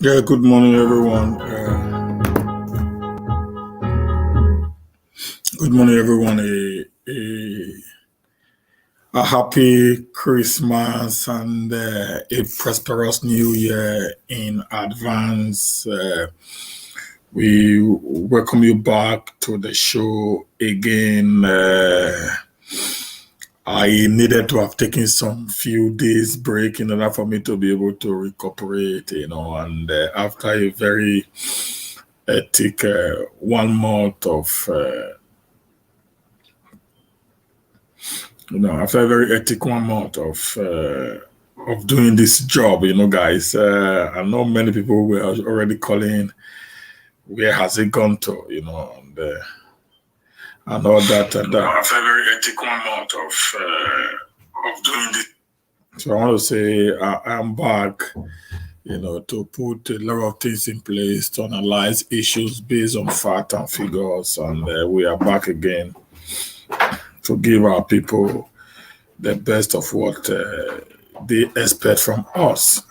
Yeah, good morning, everyone. Good morning, everyone. A happy Christmas and a prosperous New Year in advance. We welcome you back to the show again. I needed to have taken some few days break in order for me to be able to recuperate, and after a very hectic 1 month of after a very hectic 1 month of doing this job, guys. I know many people were already calling, where has it gone to, and all that and that. After a very hectic 1 month of doing this. So I want to say I'm back, to put a lot of things in place to analyze issues based on fact and figures, and we are back again to give our people the best of what they expect from us.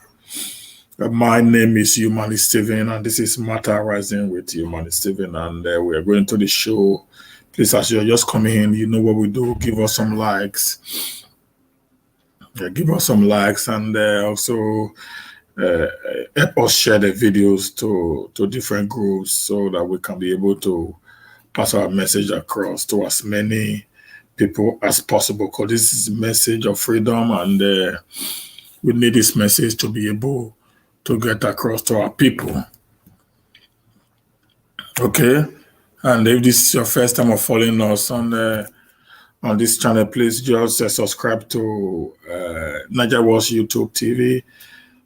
My name is Humani Steven, and this is Matter Rising with Humani Steven, and we are going to the show. Please, as you're just coming in, you know what we do. Give us some likes. Yeah, give us some likes, and also help us share the videos to different groups so that we can be able to pass our message across to as many people as possible, because this is a message of freedom, and we need this message to be able to get across to our people. Okay, and if this is your first time of following us on this channel, please just subscribe to Niger Wars YouTube TV,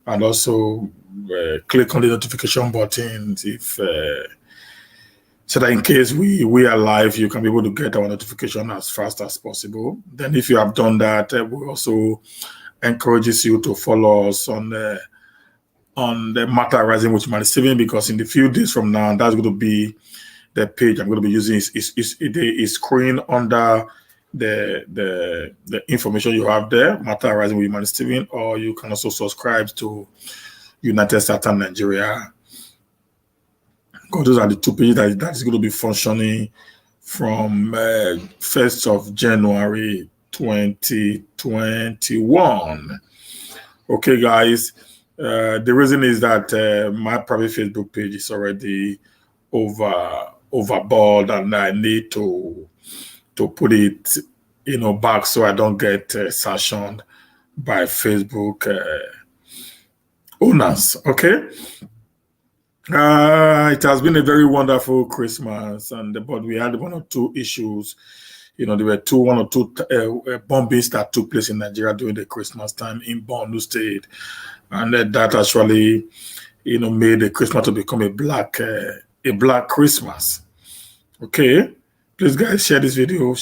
and also click on the notification button if so that in case we are live, you can be able to get our notification as fast as possible. Then if you have done that, we also encourages you to follow us on the Matter Rising with Humani Steven, because in the few days from now, that's going to be the page I'm going to be using. Is screen under the information you have there, Matter Rising with Humani Steven, or you can also subscribe to United States and Nigeria. Those are the two pages that is going to be functioning from 1st of January 2021. Okay, guys. The reason is that my private Facebook page is already overboard, and I need to put it, back so I don't get sanctioned by Facebook owners. Okay. It has been a very wonderful Christmas, but we had one or two issues. There were one or two bombings that took place in Nigeria during the Christmas time in Borno State, and that actually, made the Christmas to become a black Christmas. Okay, please, guys, share this video.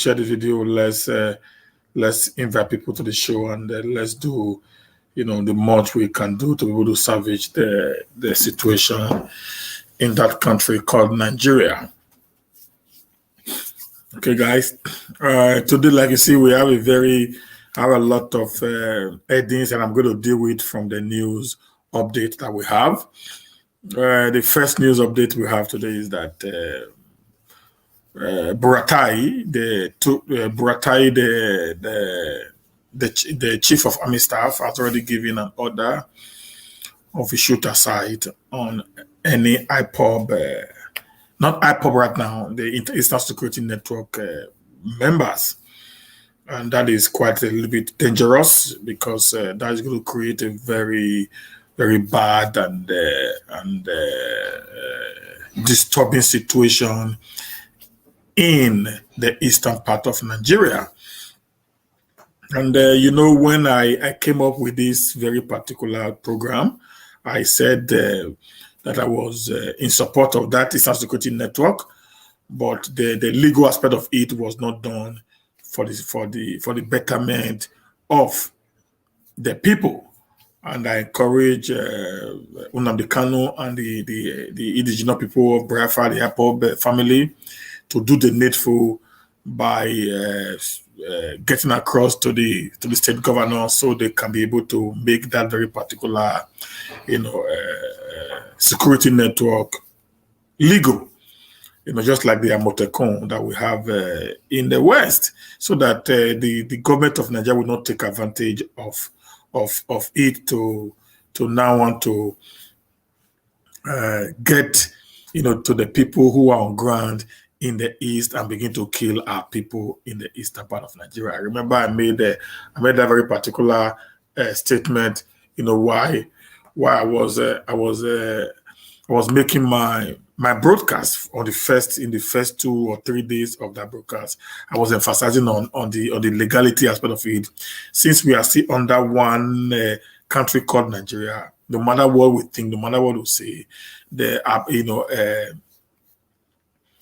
Let's invite people to the show, and let's do the much we can do to be able to salvage the situation in that country called Nigeria. Okay, guys. Today, like you see, we have a lot of headings, and I'm going to deal with from the news update that we have. The first news update we have today is that Buratai, the chief of army staff, has already given an order of a shoot aside on any IPOB, not IPOB right now, the Eastern Security Network members. And that is quite a little bit dangerous, because that is going to create a very, very bad and disturbing situation in the eastern part of Nigeria. And, when I came up with this very particular program, I said that I was in support of that Eastern Security Network, but the legal aspect of it was not done for the betterment of the people. And I encourage Nnamdi Kanu and the indigenous people of Biafra, the IPOB family, to do the needful by getting across to the state governor, so they can be able to make that very particular security network legal, just like the Amotekun that we have in the West, so that the government of Nigeria will not take advantage of it to now want to get to the people who are on ground in the east and begin to kill our people in the eastern part of Nigeria. I remember I made that very particular statement. Why I was making my broadcast in the first 2 or 3 days of that broadcast. I was emphasizing on the legality aspect of it. Since we are still under one country called Nigeria, no matter what we think, no matter what we say,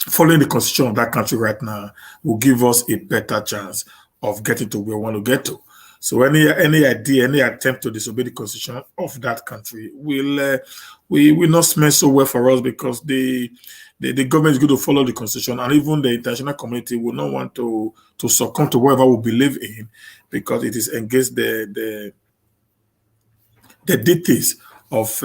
following the constitution of that country right now will give us a better chance of getting to where we want to get to. So any idea, any attempt to disobey the constitution of that country will not smell so well for us, because the government is going to follow the constitution, and even the international community will not want to succumb to whatever we believe in, because it is against the dictates of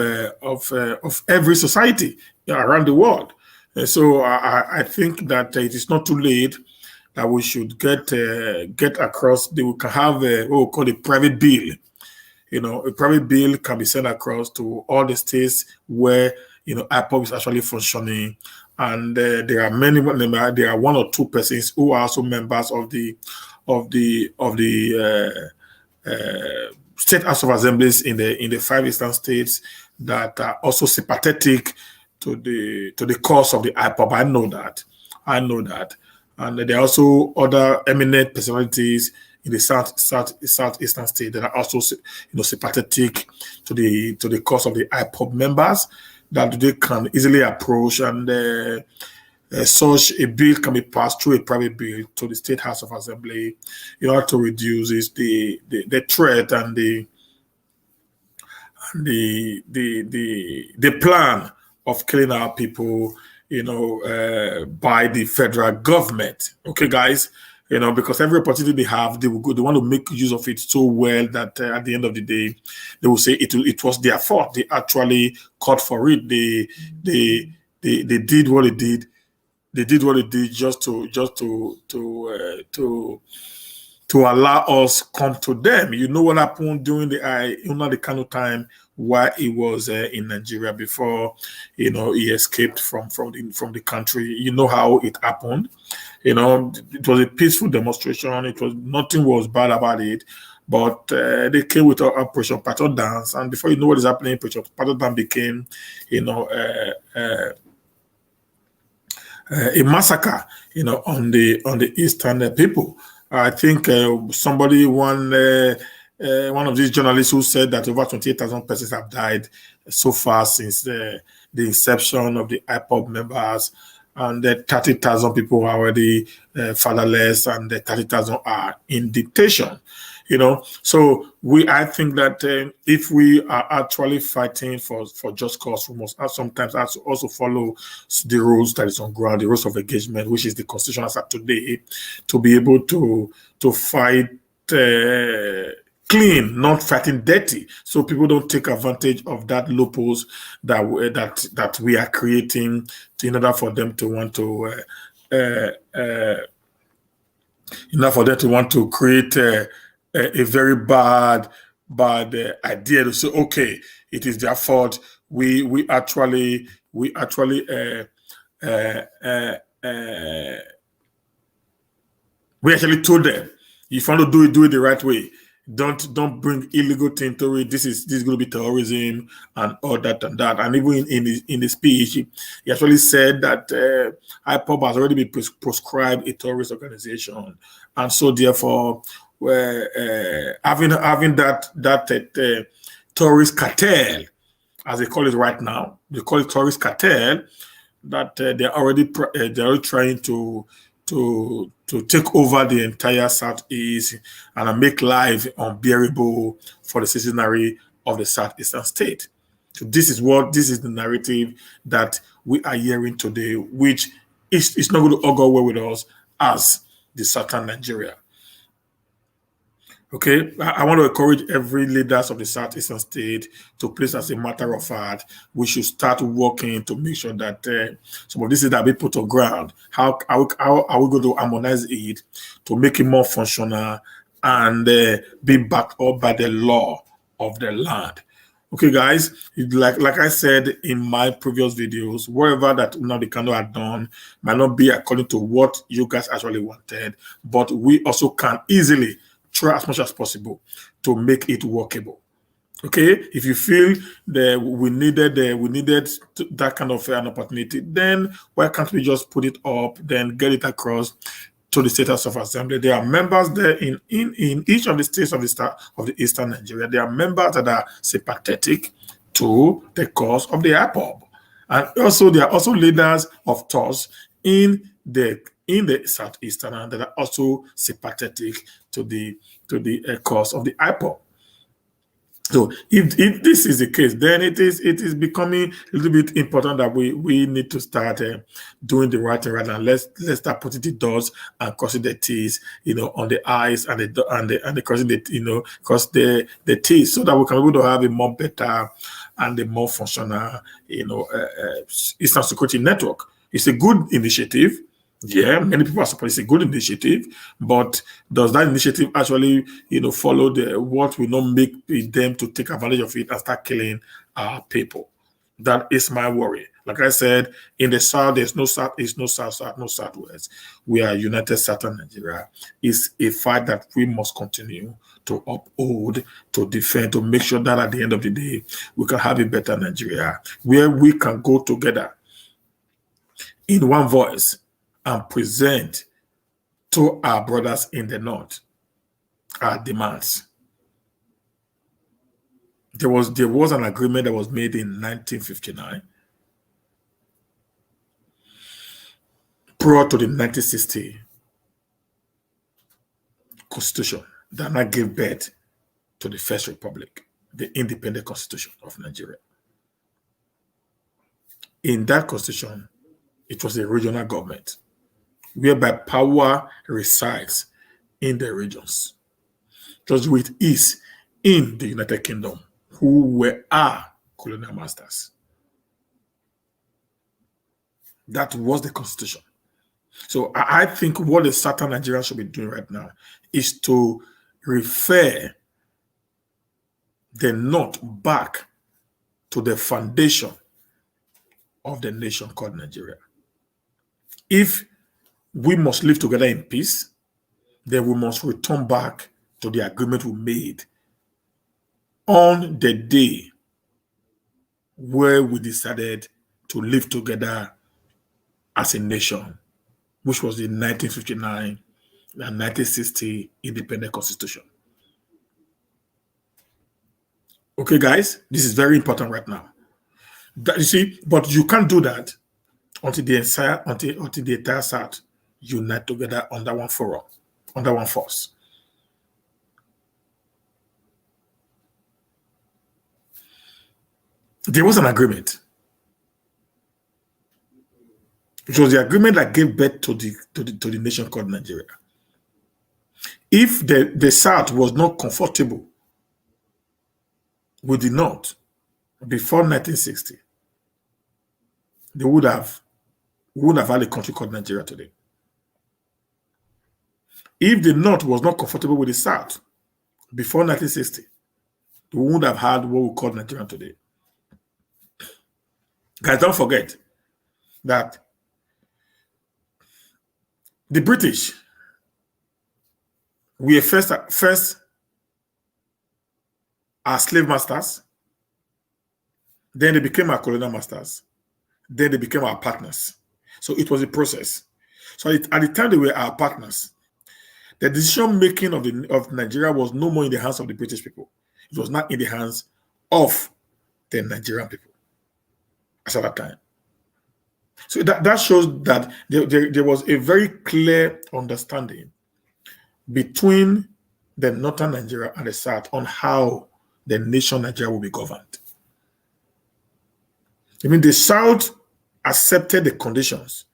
every society around the world. And so I think that it is not too late that we should get across. We can have what we call a private bill. A private bill can be sent across to all the states where IPOB is actually functioning, and there are many. There are 1 or 2 persons who are also members of the state House of Assemblies in the 5 eastern states that are also sympathetic to the cause of the IPOB. I know that. And there are also other eminent personalities in the southeastern state that are also sympathetic to the cause of the IPOB members, that they can easily approach, and such a bill can be passed through a private bill to the State House of Assembly in order to reduce the threat and the plan of killing our people, by the federal government. Okay, guys, because every opportunity they have, they want to make use of it so well that at the end of the day, they will say it was their fault. They actually called for it. They did what they did. They did what they did just to allow us come to them. You know what happened during the Kano time, while he was in Nigeria before he escaped from the country. You know how it happened. It was a peaceful demonstration. Nothing was bad about it. But they came with Operation Pattots Dance, and before you know what is happening, Operation Pattots Dance became a massacre on the eastern people. I think one of these journalists who said that over 28,000 persons have died so far since the inception of the IPOB members, and 30,000 people are already fatherless, and 30,000 are in detention. So I think that if we are actually fighting for just cause, we must sometimes also follow the rules that is on ground, the rules of engagement, which is the constitution as of today, to be able to fight clean, not fighting dirty, so people don't take advantage of that loopholes that we are creating in order for them to want to create a very bad idea to say, okay, it is their fault. We actually told them, if you want to do it the right way. Don't bring illegal thing to it. This is going to be terrorism and all that and that. And even in the speech, he actually said that IPOB has already been proscribed a terrorist organization, and so therefore, having that terrorist cartel, as they call it right now, they call it terrorist cartel, that they're already trying to take over the entire Southeast and make life unbearable for the citizenry of the Southeastern state. So this is the narrative that we are hearing today, which is not going to go well with us as the Southern Nigeria. Okay, I want to encourage every leaders of the Southeastern state to place as a matter of fact, we should start working to make sure that some of this is that be put on ground. How are we going to harmonize it to make it more functional and be backed up by the law of the land? Okay, guys, like I said in my previous videos, whatever that Nnamdi Kanu had done might not be according to what you guys actually wanted, but we also can easily try as much as possible to make it workable. Okay, if you feel that we needed that kind of an opportunity, then why can't we just put it up, then get it across to the State House of Assembly? There are members there in each of the states of the Eastern Nigeria. There are members that are sympathetic to the cause of the IPOB, and also there are also leaders of thoughts in the Southeastern and that are also sympathetic to the cause of the IPOB. So if this is the case, then it is becoming a little bit important that we need to start doing the right thing right now. Let's start putting the dots and crossing the T's, on the I's and the crossing the cross the T's, so that we can be able to have a more better and a more functional Eastern security network. It's a good initiative. Yeah, many people are supporting. It's a good initiative, but does that initiative actually, follow what will not make them to take advantage of it and start killing our people? That is my worry. Like I said, in the South, there's no South, there's no South, no Southwest. We are united Southern Nigeria. It's a fight that we must continue to uphold, to defend, to make sure that at the end of the day, we can have a better Nigeria where we can go together in one voice and present to our brothers in the North our demands. There was an agreement that was made in 1959 prior to the 1960 Constitution that now gave birth to the First Republic, the independent Constitution of Nigeria. In that Constitution, it was a regional government whereby power resides in the regions, just with ease in the United Kingdom, who were our colonial masters. That was the Constitution. So I think what the Southern Nigeria should be doing right now is to refer the North back to the foundation of the nation called Nigeria. If we must live together in peace, then we must return back to the agreement we made on the day where we decided to live together as a nation, which was the 1959 and 1960 independent constitution. Okay, guys, this is very important right now. You see, but you can't do that until the entire South unite together under one forum, under one force. There was an agreement. It was the agreement that gave birth to the nation called Nigeria. If the South was not comfortable with the North before 1960, we would have had a country called Nigeria today. If the North was not comfortable with the South before 1960, we wouldn't have had what we call Nigeria today. Guys, don't forget that the British were first our slave masters, then they became our colonial masters, then they became our partners. So it was a process. So at the time they were our partners, the decision making of Nigeria was no more in the hands of the British people. It was not in the hands of the Nigerian people at that time. So that shows that there was a very clear understanding between the northern Nigeria and the South on how the nation Nigeria will be governed. I mean, the South accepted the conditions,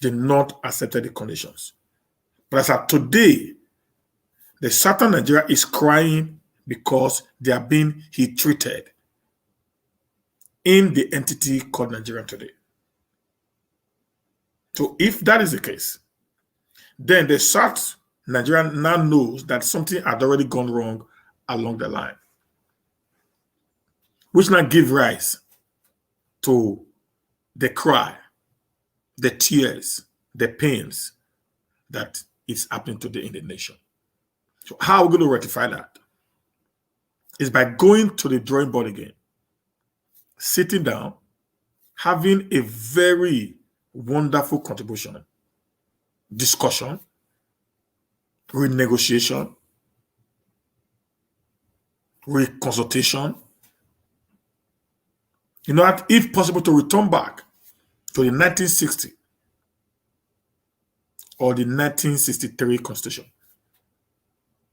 the North accepted the conditions. But as of today, The southern Nigeria is crying because they are being heat-treated in the entity called Nigeria today. So if that is the case, then the South Nigeria now knows that something had already gone wrong along the line, which now give rise to the cry, the tears, the pains that is happening today in the nation. So how are we going to rectify that? Is by going to the drawing board again, sitting down, having a very wonderful contribution, discussion, renegotiation, reconsultation, if possible, to return back to the 1960 or the 1963 constitution.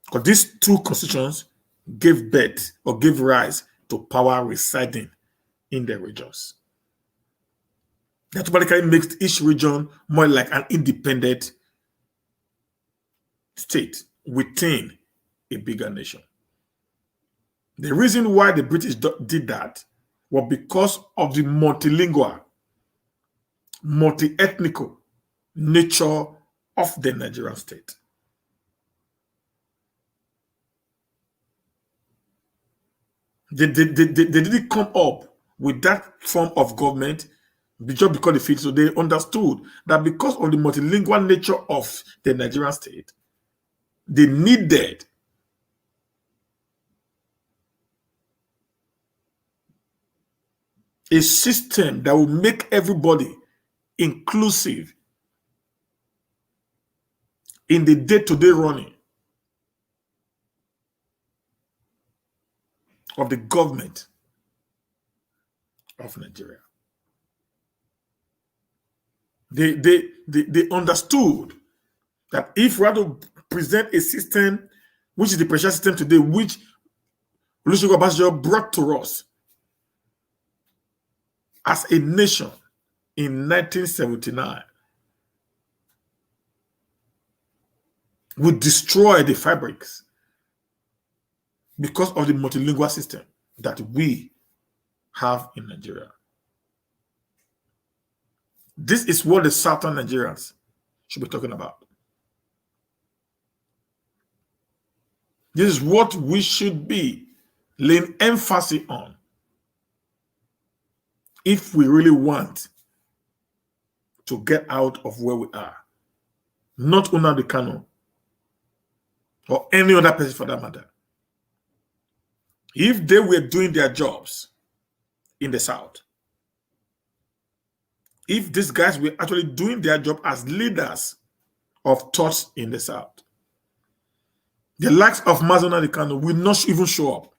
Because these two constitutions gave birth or gave rise to power residing in the regions. That automatically makes each region more like an independent state within a bigger nation. The reason why the British did that was because of the multilingual, multi-ethnical nature of the Nigerian state. They didn't come up with that form of government just because they feel so. They understood that because of the multilingual nature of the Nigerian state, they needed a system that will make everybody inclusive in the day-to-day running of the government of Nigeria. They understood that if we had to present a system, which is the presidential system today, which Olusegun Obasanjo brought to us as a nation in 1979, would destroy the fabrics because of the multilingual system that we have in Nigeria. This is what the Southern Nigerians should be talking about. This is what we should be laying emphasis on if we really want to get out of where we are. Not Nnamdi Kanu or any other person for that matter. If they were doing their jobs in the South, if these guys were actually doing their job as leaders of thoughts in the South, the likes of Nnamdi Kanu will not even show up.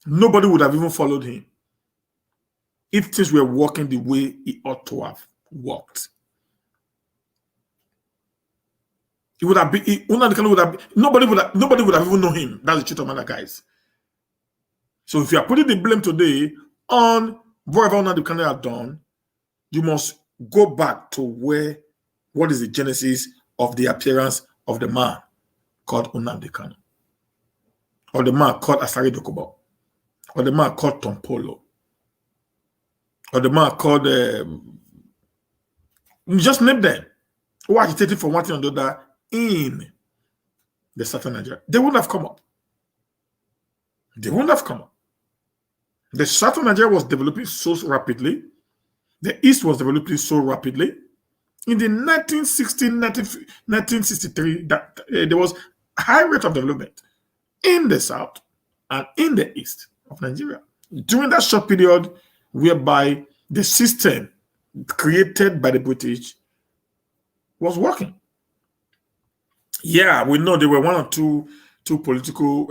Nobody would have even followed him if things were working the way it ought to have worked. It would have been, Nnamdi Kanu would have, nobody would have even known him. That's the truth of matter, guys. So if you are putting the blame today on whatever Nnamdi Kanu have done, you must go back to what is the genesis of the appearance of the man called Nnamdi Kanu, or the man called Asari Dokubo, or the man called Tompolo, or the man called, just name them, who are agitating for one thing or the other in the Southern Nigeria. They wouldn't have come up. They wouldn't have come up. The Southern Nigeria was developing so rapidly. The East was developing so rapidly. In the 1960, 1963, that there was a high rate of development in the South and in the East of Nigeria. During that short period whereby the system created by the British was working. Yeah, we know there were one or two political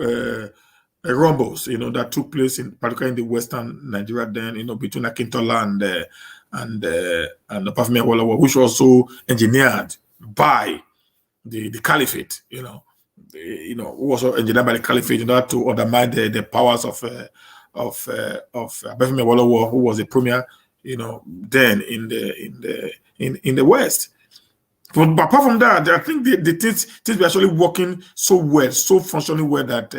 rumbles, that took place particularly in the Western Nigeria then, between Akintola and Obafemi Awolowo, which was also engineered by the Caliphate, who was also engineered by the Caliphate in order to undermine the powers of Obafemi Awolowo, who was a premier, then in the West. But apart from that, I think the things were actually working so well, so functionally well that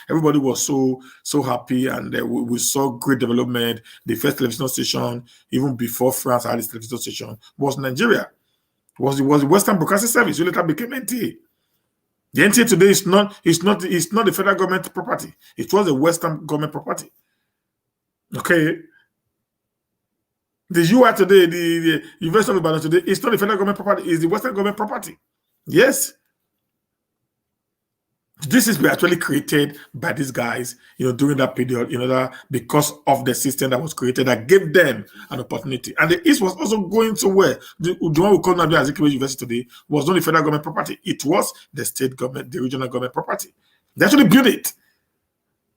everybody was so happy, and we saw great development. The first television station, even before France had its television station, was Nigeria. Was the Western Broadcasting Service, who later became NTA. The NTA today is not the federal government property. It was the Western government property. Okay. The UI today, the University of Ibadan today, it's not the federal government property, it's the Western government property. Yes. This is actually created by these guys, during that period, because of the system that was created that gave them an opportunity. And the East was also going somewhere. The one we call Nadu Azikiwe University today was not the federal government property. It was the state government, the regional government property. They actually built it.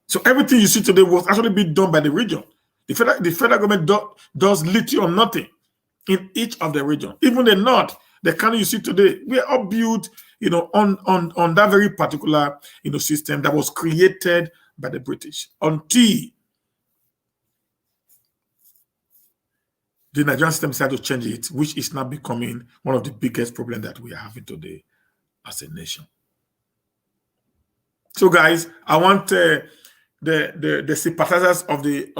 So everything you see today was actually being done by the region. The federal government does little or nothing in each of the region. Even the north, the country you see today, we are all built, on that very particular, system that was created by the British until the Nigerian system decided to change it, which is now becoming one of the biggest problems that we are having today as a nation. So, guys, I want the sympathizers of the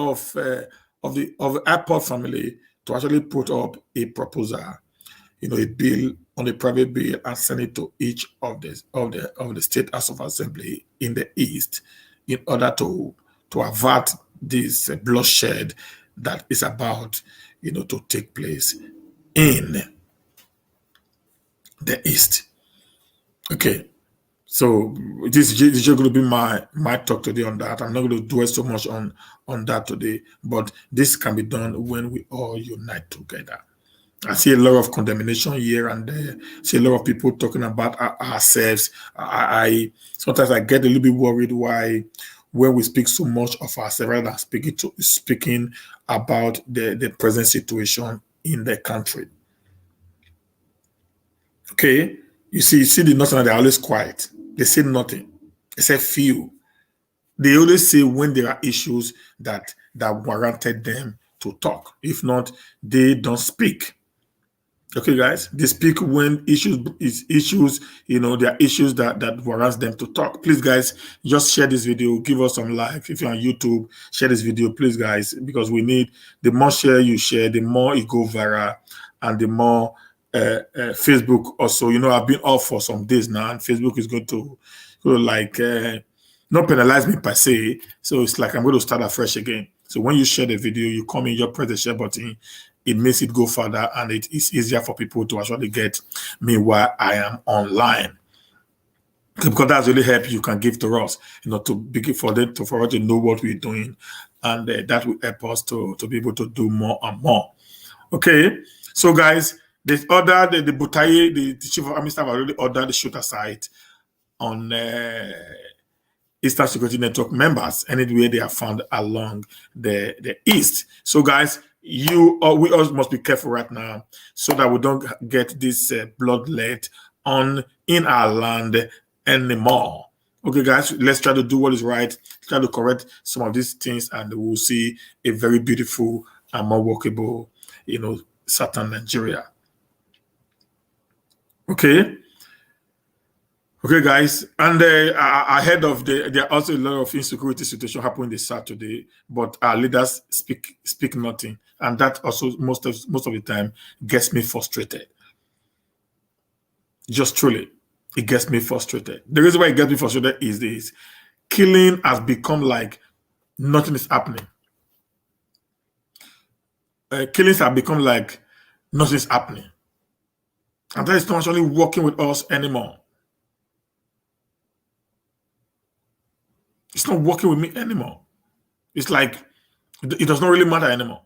airport family to actually put up a proposal, a bill on a private bill, and send it to each of the state house of assembly in the East, in order to avert this bloodshed that is about to take place in the East. Okay. So this is just going to be my talk today on that. I'm not going to dwell so much on that today, but this can be done when we all unite together. I see a lot of condemnation here and there. I see a lot of people talking about ourselves. I sometimes I get a little bit worried why when we speak so much of ourselves rather than speaking about the present situation in the country. Okay, you see the Northern, they're always quiet. They say nothing, except few. They always say when there are issues that warranted them to talk. If not, they don't speak. Okay, guys, they speak when issues, there are issues that warrants them to talk. Please, guys, just share this video. Give us some like. If you're on YouTube, share this video, please, guys, because we need, the more share you share, the more it go viral, and the more Facebook also, I've been off for some days now, and Facebook is going to not penalize me per se. So it's like I'm going to start afresh again. So when you share the video, you come in, you press the share button, it makes it go further, and it is easier for people to actually get me while I am online. Because that's really help you can give to us, for us to know what we're doing, and that will help us to be able to do more and more. Okay, so guys, they ordered the Buratai, the chief of army staff already ordered the shooter site on Eastern Security Network members anywhere they are found along the East. So, guys, we all must be careful right now so that we don't get this bloodlet in our land anymore. Okay, guys, let's try to do what is right, try to correct some of these things, and we'll see a very beautiful and more workable, Southern Nigeria. Okay, guys, and ahead of there are also a lot of insecurity situation happening this Saturday, but our leaders speak nothing, and that also most of the time gets me frustrated. Just truly, it gets me frustrated. The reason why it gets me frustrated is this: killing has become like nothing is happening. Killings have become like nothing is happening. And that is not actually working with us anymore. It's not working with me anymore. It's like it does not really matter anymore.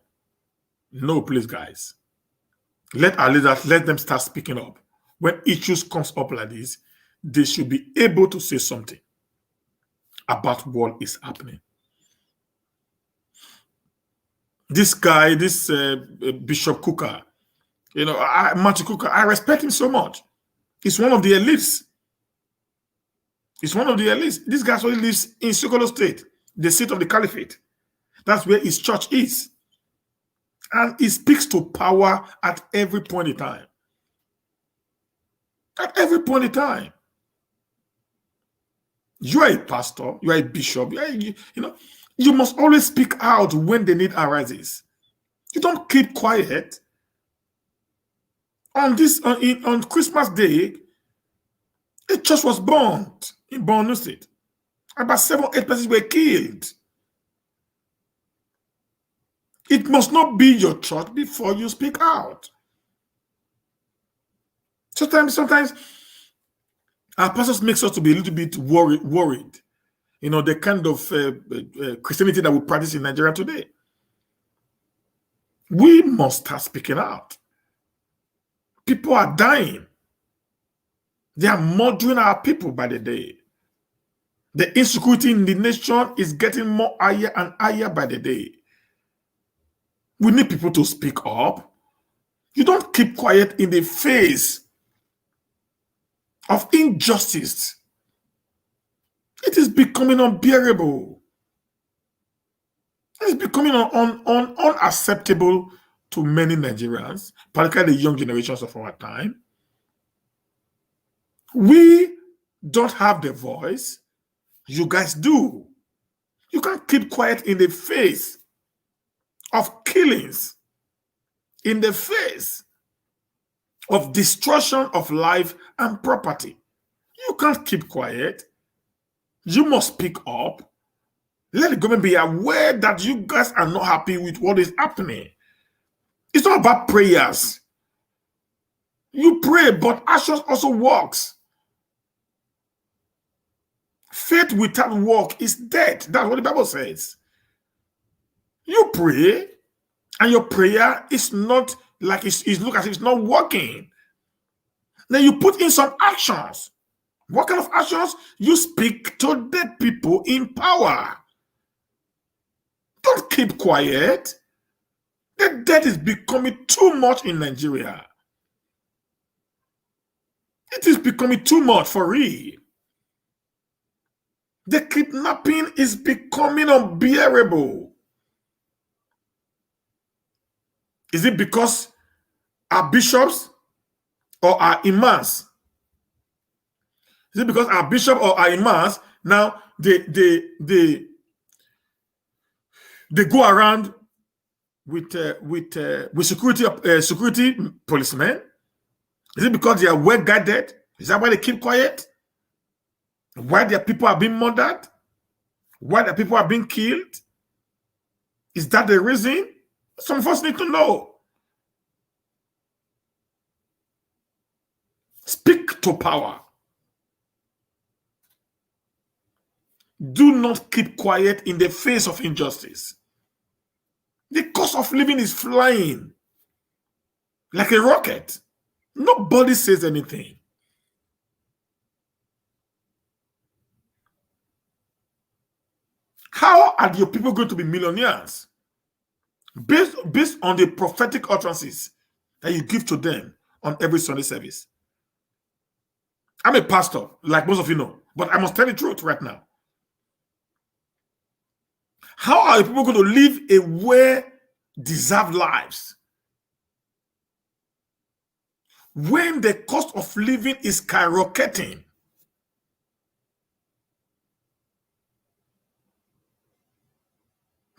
No, please, guys. Let our leaders, let them start speaking up. When issues comes up like this, they should be able to say something about what is happening. This guy, this Bishop Kuka, Matthew Kuka, I respect him so much. He's one of the elites. He's one of the elites. This guy actually lives in Sokoto State, the seat of the caliphate. That's where his church is. And he speaks to power at every point in time. At every point in time. You are a pastor, you are a bishop, you must always speak out when the need arises. You don't keep quiet. On Christmas Day, a church was burned in Borno State. About 7 or 8 persons were killed. It must not be your church before you speak out. Sometimes our pastors makes us to be a little bit worried. The kind of Christianity that we practice in Nigeria today. We must start speaking out. People are dying. They are murdering our people by the day. The insecurity in the nation is getting more higher and higher by the day. We need people to speak up. You don't keep quiet in the face of injustice. It is becoming unbearable. It's becoming unacceptable to many Nigerians, particularly the young generations of our time. We don't have the voice. You guys do. You can't keep quiet in the face of killings, in the face of destruction of life and property. You can't keep quiet. You must speak up. Let the government be aware that you guys are not happy with what is happening. It's not about prayers. You pray, but action also works. Faith without work is dead. That's what the Bible says. You pray, and your prayer is not like it looks as if it's not working. Then you put in some actions. What kind of actions? You speak to the people in power. Don't keep quiet. The debt is becoming too much in Nigeria. It is becoming too much for real. The kidnapping is becoming unbearable. Is it because our bishops or our imams? Is it because our bishop or our imams now they go around with security policemen? Is it because they are well guarded? Is that why they keep quiet? Why their people are being murdered? Why their people are being killed? Is that the reason? Some of us need to know. Speak to power. Do not keep quiet in the face of injustice. The cost of living is flying like a rocket. Nobody says anything. How are your people going to be millionaires? Based on the prophetic utterances that you give to them on every Sunday service. I'm a pastor, like most of you know, but I must tell the truth right now. How are people going to live a well-deserved lives when the cost of living is skyrocketing?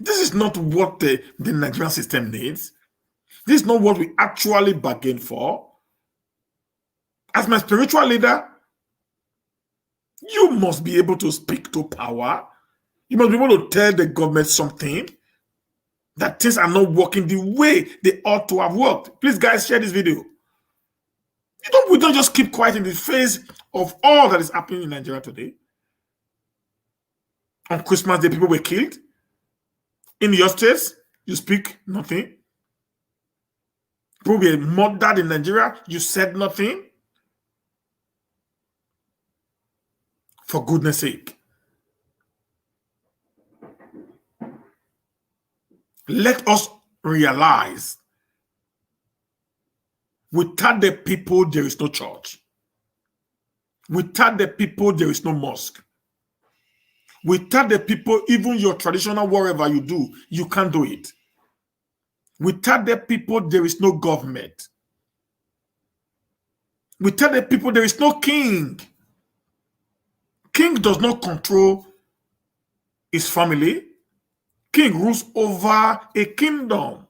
This is not what the Nigerian system needs. This is not what we actually bargained for. As my spiritual leader, you must be able to speak to power. You must be able to tell the government something, that things are not working the way they ought to have worked. Please, guys, share this video. We don't just keep quiet in the face of all that is happening in Nigeria today. On Christmas Day, people were killed. In your states, you speak nothing. People were murdered in Nigeria, you said nothing. For goodness sake. Let us realize without the people, there is no church. Without the people, there is no mosque. Without the people, even your traditional whatever you do, you can't do it. Without the people, there is no government. We tell the people there is no king. King does not control his family. King rules over a kingdom.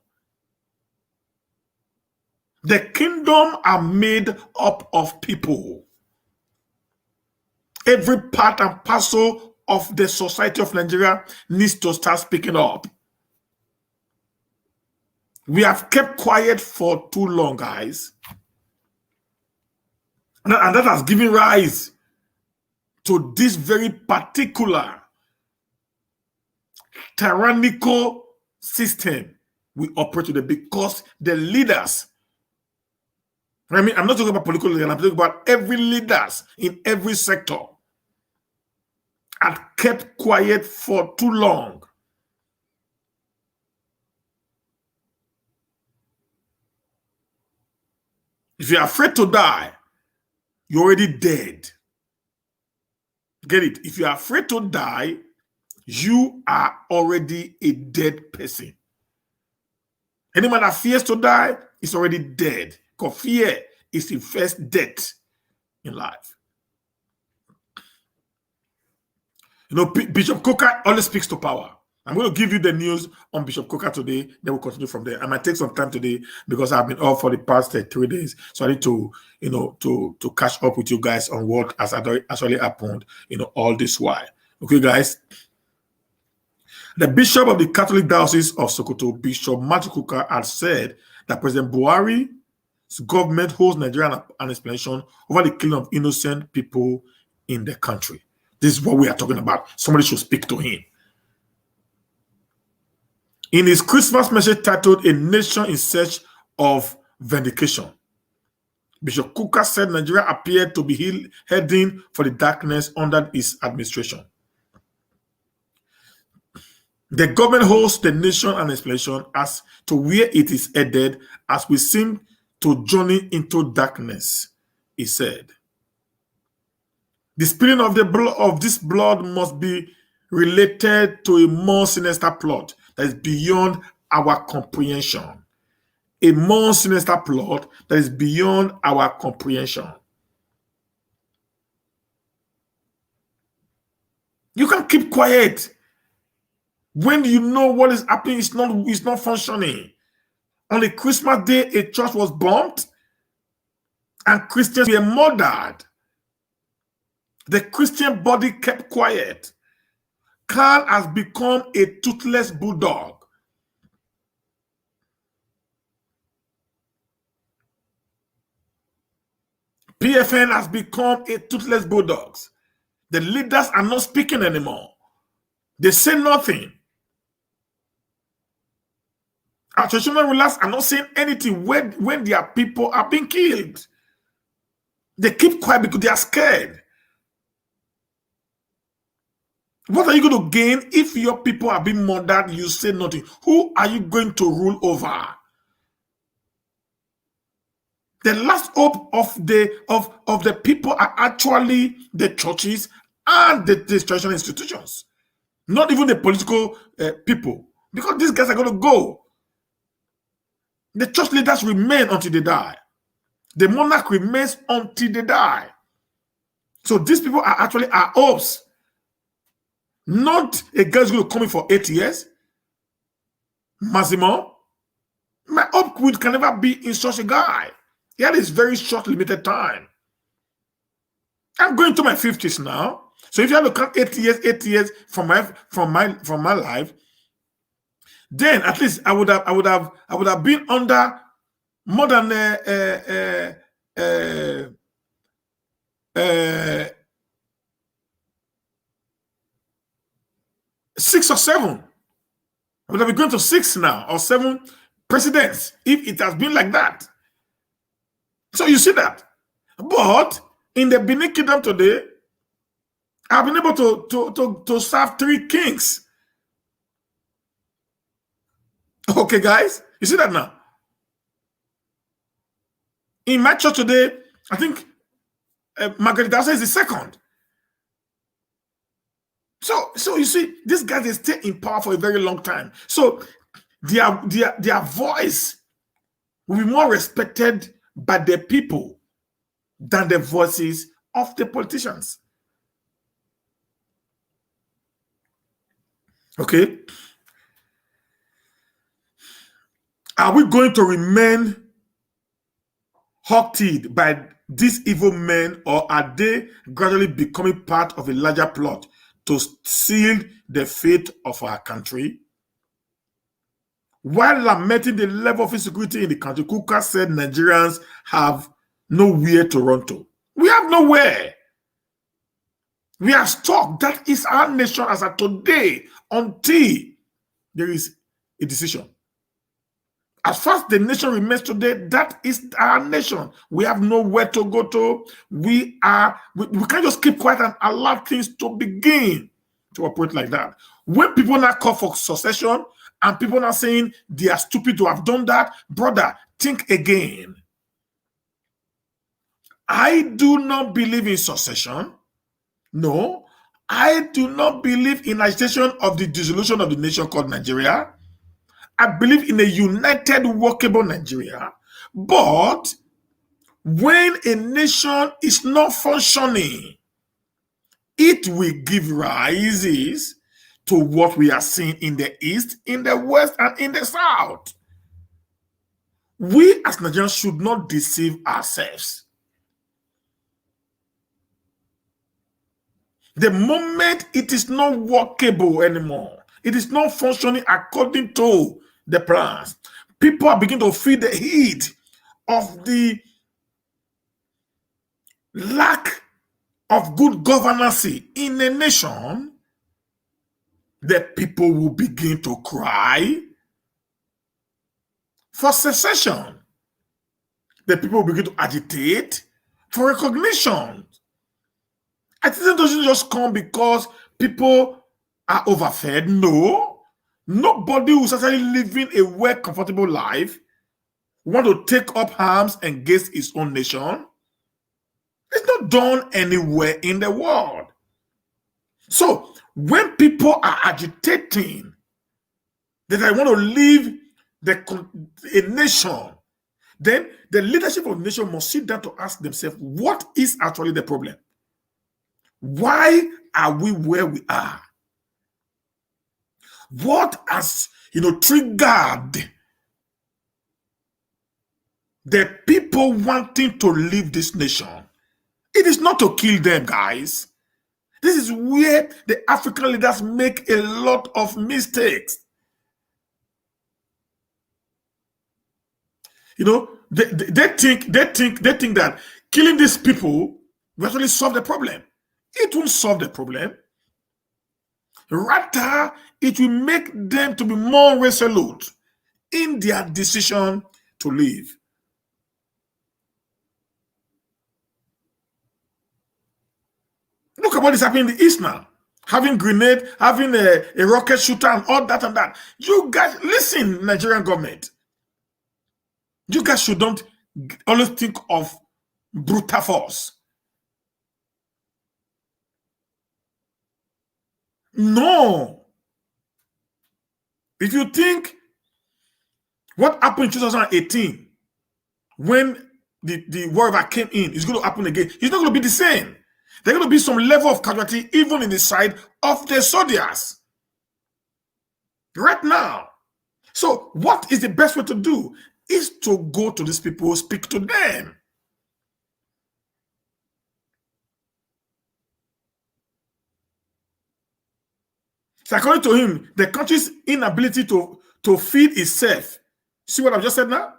The kingdom are made up of people. Every part and parcel of the society of Nigeria needs to start speaking up. We have kept quiet for too long, guys. And that has given rise to this very particular tyrannical system we operate today, because the leaders, I mean, I'm not talking about political leaders, I'm talking about every leaders in every sector had kept quiet for too long. If you're afraid to die, you're already dead. Get it? If you're afraid to die, you are already a dead person. Any man that fears to die is already dead, because fear is the first death in life. You know, Bishop Coker always speaks to power. I'm going to give you the news on Bishop Coker today. Then we'll continue from there. I might take some time today because I've been off for the past 3 days. So I need to, to catch up with you guys on what has actually happened, all this while. Okay, guys. The Bishop of the Catholic Diocese of Sokoto, Bishop Matthew Coker, has said that President Buhari's government holds Nigeria an explanation over the killing of innocent people in the country. This is what we are talking about. Somebody should speak to him. In his Christmas message titled "A Nation in Search of Vindication," Bishop Coker said Nigeria appeared to be heading for the darkness under his administration. The government holds the nation an explanation as to where it is headed, as we seem to journey into darkness, he said. The spilling of this blood must be related to a more sinister plot that is beyond our comprehension. A more sinister plot that is beyond our comprehension. You can keep quiet when you know what is happening. It's not functioning. On a Christmas day, a church was bombed and Christians were murdered. The Christian body kept quiet. Khan has become a toothless bulldog. PFN has become a toothless bulldog. The leaders are not speaking anymore. They say nothing. Our traditional rulers are not saying anything when their people are being killed. They keep quiet because they are scared. What are you going to gain if your people are being murdered? You say nothing. Who are you going to rule over? The last hope of the people are actually the churches and the traditional institutions, not even the political people, because these guys are going to go. The church leaders remain until they die. The monarch remains until they die. So these people are actually our hopes. Not a guy who's going to come in for 8 years. Maximum. My hope can never be in such a guy. He had this very short, limited time. I'm going to my 50s now. So if you have to count 8 years from my life, then at least I would have been under more than 6 or 7. I would have been going to 6 now or 7 presidents if it has been like that. So you see that. But in the Benin Kingdom today, I've been able to serve 3 kings. Okay, guys, you see that now. In my church today, I think Margaret Dawson is the second. So you see, these guys, they stay in power for a very long time. So their voice will be more respected by the people than the voices of the politicians. Okay? Are we going to remain hog-tied by these evil men, or are they gradually becoming part of a larger plot to seal the fate of our country? While lamenting the level of insecurity in the country, Kuka said Nigerians have nowhere to run to. We have nowhere. We are stuck. That is our nation as of today, until there is a decision. As far as the nation remains today, that is our nation. We have nowhere to go to. We can't just keep quiet and allow things to begin to operate like that. When people now call for succession and people now saying they are stupid to have done that, brother, think again. I do not believe in succession. No, I do not believe in agitation of the dissolution of the nation called Nigeria. I believe in a united, workable Nigeria. But when a nation is not functioning, it will give rises to what we are seeing in the East, in the West, and in the South. We as Nigerians should not deceive ourselves. The moment it is not workable anymore, it is not functioning according to the plans, people are beginning to feel the heat of the lack of good governance in a nation. The people will begin to cry for secession. The people will begin to agitate for recognition. I think it doesn't just come because people are overfed. No. Nobody who's actually living a well, comfortable life want to take up arms against his own nation. It's not done anywhere in the world. So when people are agitating that I want to leave a nation, then the leadership of the nation must sit down to ask themselves, what is actually the problem? Why are we where we are? What has, triggered the people wanting to leave this nation? It is not to kill them, guys. This is where the African leaders make a lot of mistakes. They think that killing these people will actually solve the problem. It won't solve the problem. Rather, it will make them to be more resolute in their decision to leave. Look at what is happening in the East now. Having grenade, having a rocket shooter and all that and that. You guys, listen, Nigerian government. You guys shouldn't always think of brutal force. No. If you think what happened in 2018 when the war came in is going to happen again, it's not going to be the same. There's going to be some level of casualty even in the side of the soldiers right now. So what is the best way to do is to go to these people, speak to them. So according to him, the country's inability to feed itself, see what I've just said now?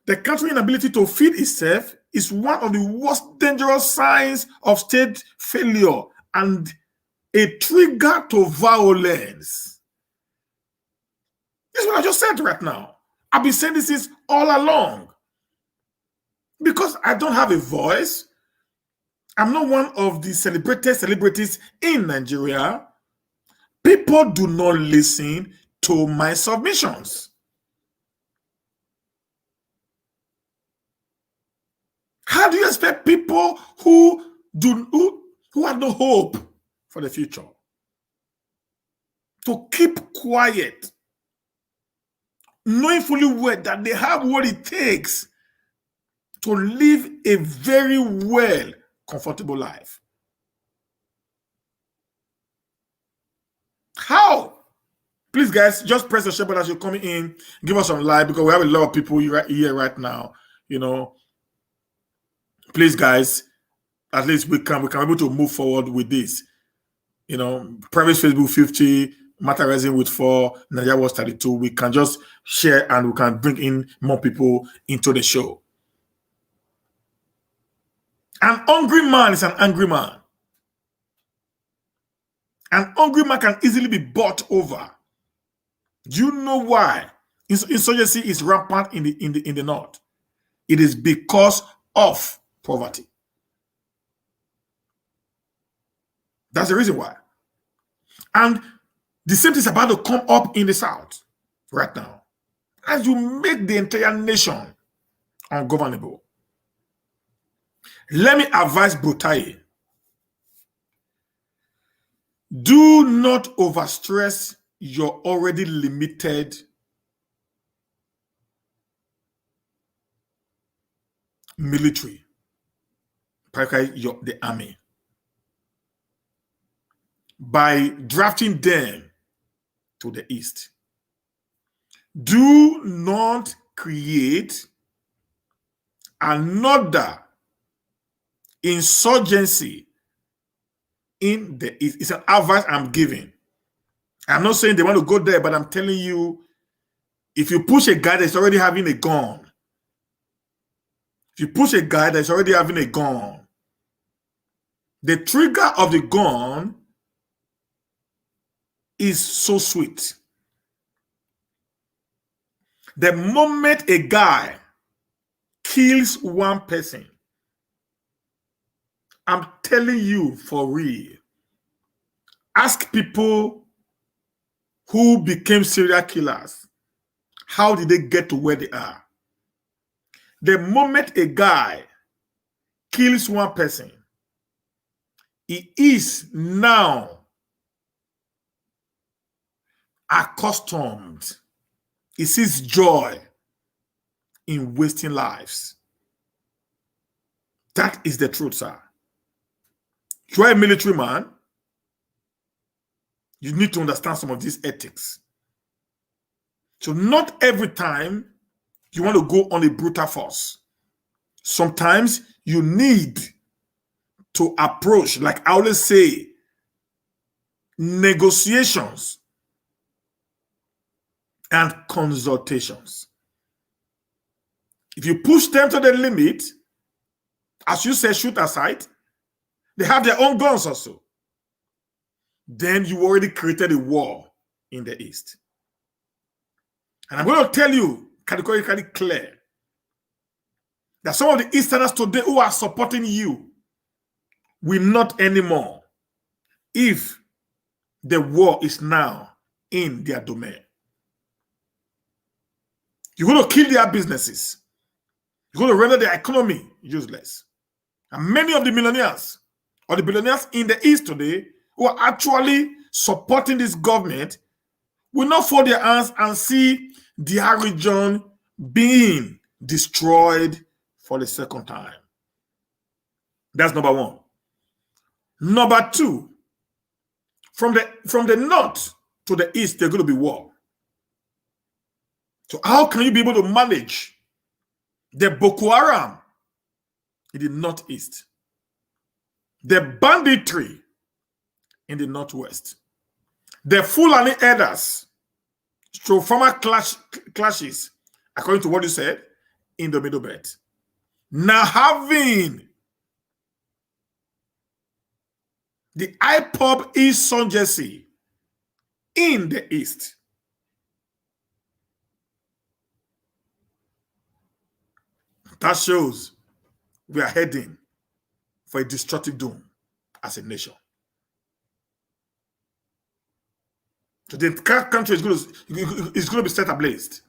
The country's inability to feed itself is one of the most dangerous signs of state failure and a trigger to violence. This is what I just said right now. I've been saying this all along. Because I don't have a voice, I'm not one of the celebrated celebrities in Nigeria. People do not listen to my submissions. How do you expect people who have no hope for the future to keep quiet, knowing fully well that they have what it takes to live a very well, comfortable life. How? Please, guys, just press the share button as you're coming in. Give us some like, because we have a lot of people here right now. You know, please, guys, at least we can be able to move forward with this. You know, private Facebook 50, Matter Rising with 4, Nigeria was 32. We can just share and we can bring in more people into the show. An hungry man is an angry man. An hungry man can easily be bought over. Do you know why insurgency is rampant in the north? It is because of poverty. That's the reason why. And the same thing is about to come up in the south right now. As you make the entire nation ungovernable. Let me advise Buratai. Do not overstress your already limited military, particularly the army, by drafting them to the east. Do not create another insurgency in the east. It's an advice I'm giving. I'm not saying they want to go there, but I'm telling you, if you push a guy that's already having a gun, if you push a guy that's already having a gun, the trigger of the gun is so sweet. The moment a guy kills one person, I'm telling you for real, ask people who became serial killers, how did they get to where they are? The moment a guy kills one person, he is now accustomed. He sees joy in wasting lives. That is the truth, sir. You're a military man. You need to understand some of these ethics. So not every time you want to go on a brutal force. Sometimes you need to approach, like I always say, negotiations and consultations. If you push them to the limit, as you say, shoot aside, they have their own guns also. Then you already created a war in the East. And I'm going to tell you categorically clear that some of the Easterners today who are supporting you will not anymore if the war is now in their domain. You're going to kill their businesses. You're going to render their economy useless. And many of the millionaires or the billionaires in the East today who are actually supporting this government will not fold their hands and see their region being destroyed for the second time. That's number one. Number two, from the north to the east, there's going to be war. So how can you be able to manage the Boko Haram in the northeast, the banditry in the northwest, the Fulani Herders, so former clashes, according to what you said, in the Middle Belt. Now having the IPOB insurgency in the east. That shows we are heading for a destructive doom as a nation. So the entire country is going to be set ablaze.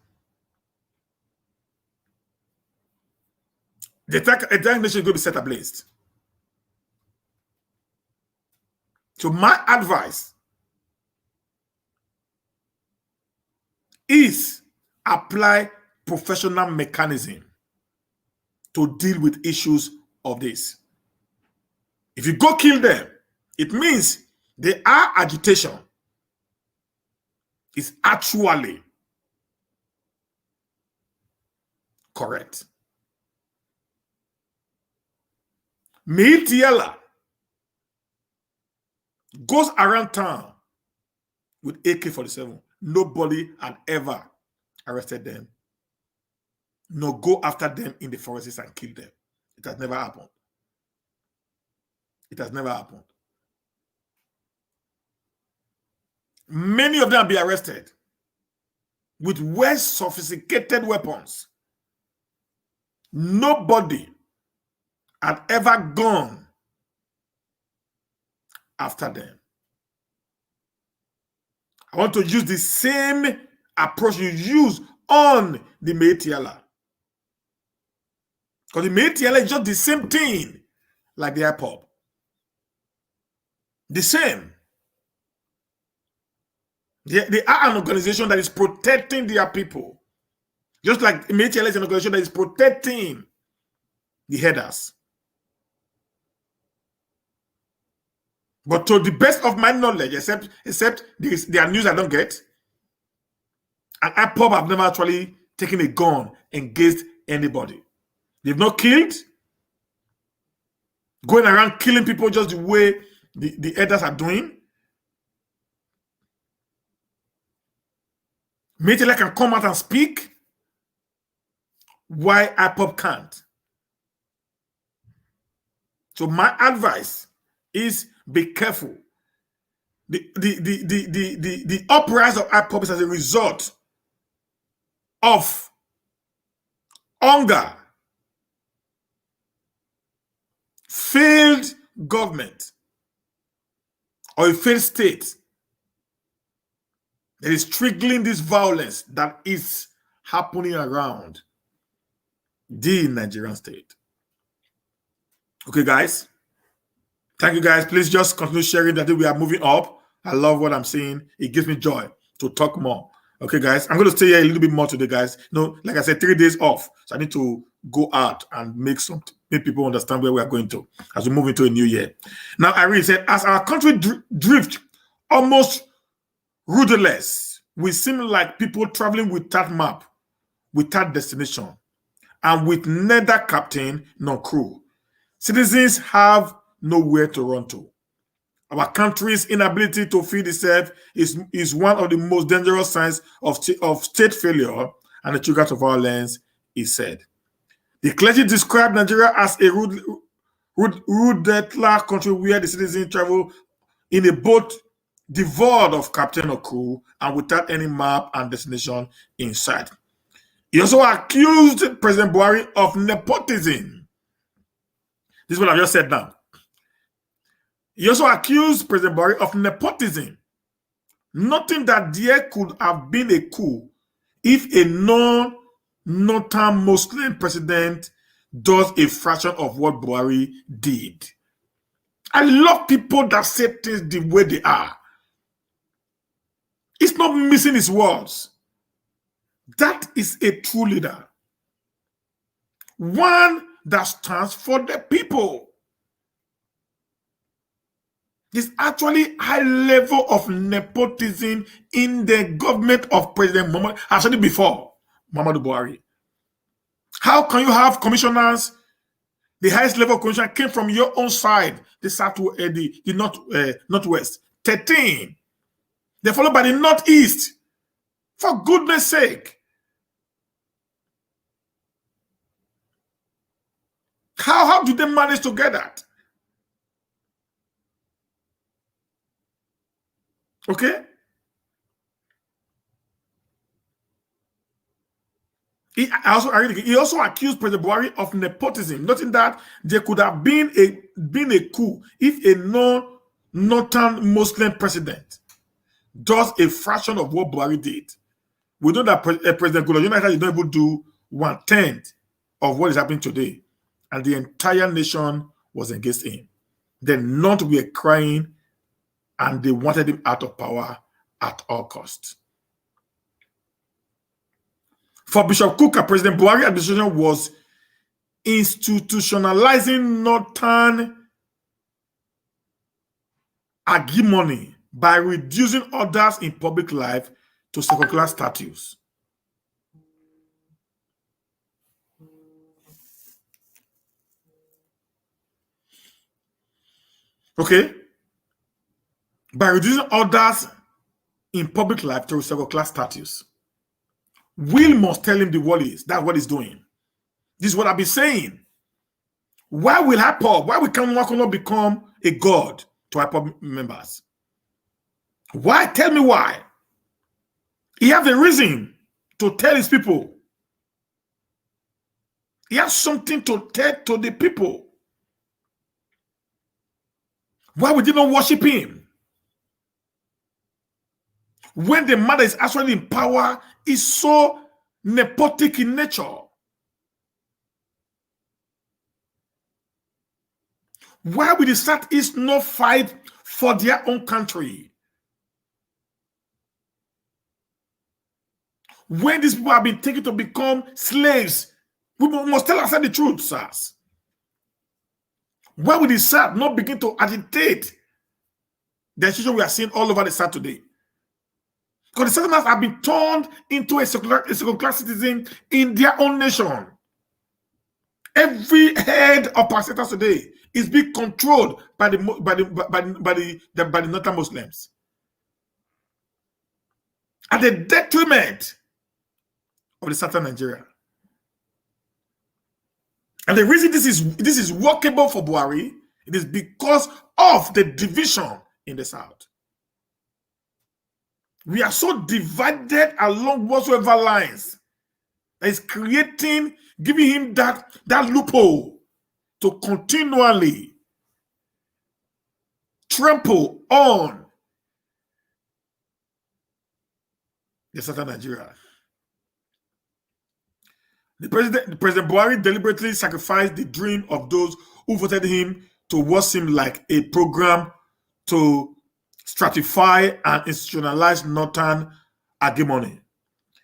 The entire nation is going to be set ablaze. So my advice is apply professional mechanism to deal with issues of this. If you go kill them, it means their agitation is actually correct. Meitiela goes around town with AK-47. Nobody had ever arrested them, nor go after them in the forests and kill them. It has never happened. It has never happened. Many of them have been arrested with well sophisticated weapons. Nobody had ever gone after them. I want to use the same approach you use on the Meitiela. Because the Meitiela is just the same thing like the IPOB. The same. They are an organization that is protecting their people. Just like the Meitiela is an organization that is protecting the headers. But to the best of my knowledge, except there are news I don't get, and IPOB have never actually taken a gun against anybody. They've not killed, going around killing people just the way the elders are doing. Meitiela can come out and speak. Why IPOB can't? So my advice is be careful. The uprising of IPOB is as a result of hunger, failed government, or a failed state that is triggering this violence that is happening around the Nigerian state. Okay, guys. Thank you, guys. Please just continue sharing that we are moving up. I love what I'm seeing. It gives me joy to talk more. Okay, guys. I'm going to stay here a little bit more today, guys. Like I said, 3 days off. So I need to go out and make people understand where we are going to as we move into a new year. Now, I really said, as our country drift almost rudderless, we seem like people traveling without map, without destination, and with neither captain nor crew. Citizens have nowhere to run to. Our country's inability to feed itself is one of the most dangerous signs of state failure and the trigger of violence, he said. The clergy described Nigeria as a rudimentary country where the citizens travel in a boat devoid of captain or crew and without any map and destination in sight. He also accused President Buhari of nepotism. This is what I just said now. He also accused President Buhari of nepotism, noting that there could have been a coup if a non-northern Muslim president does a fraction of what Buhari did. I love people that say things the way they are. It's not missing his words. That is a true leader. One that stands for the people. There's actually high level of nepotism in the government of President Muhammad. I've said it before, Muhammadu Buhari. How can you have commissioners? The highest level of commissioner came from your own side, the northwest, 13. They're followed by the northeast. For goodness sake. How do they manage to get that? Okay? He also accused President Buhari of nepotism, noting that there could have been a coup if a non-northern Muslim president does a fraction of what Buhari did. We know that President Goodluck Jonathan did not even do 1/10 of what is happening today, and the entire nation was against him. The North were crying, and they wanted him out of power at all costs. For Bishop Kuka, President Buhari administration was institutionalizing northern hegemony by reducing others in public life to second-class status. Okay? By reducing others in public life to second-class status. Will must tell him the what is. That's what he's doing. This is what I've been saying. Why will IPOB? Why we cannot become a god to IPOB members? Why? Tell me why. He has a reason to tell his people. He has something to tell to the people. Why would they not worship him? When the man that is actually in power is so nepotic in nature. Why would the Southeast not fight for their own country? When these people have been taken to become slaves, we must tell ourselves the truth, sirs. Why would the South not begin to agitate the situation we are seeing all over the South today? Because the Southerners have been turned into a second-class citizen in their own nation. Every head of parastatals today is being controlled by the Northern Muslims at the detriment of the Southern Nigeria. And the reason this is workable for Buhari, it is because of the division in the South. We are so divided along whatsoever lines that is giving him that loophole to continually trample on the Southern Nigeria. President Buhari deliberately sacrificed the dream of those who voted him to what seemed like a program to stratify and institutionalize northern hegemony.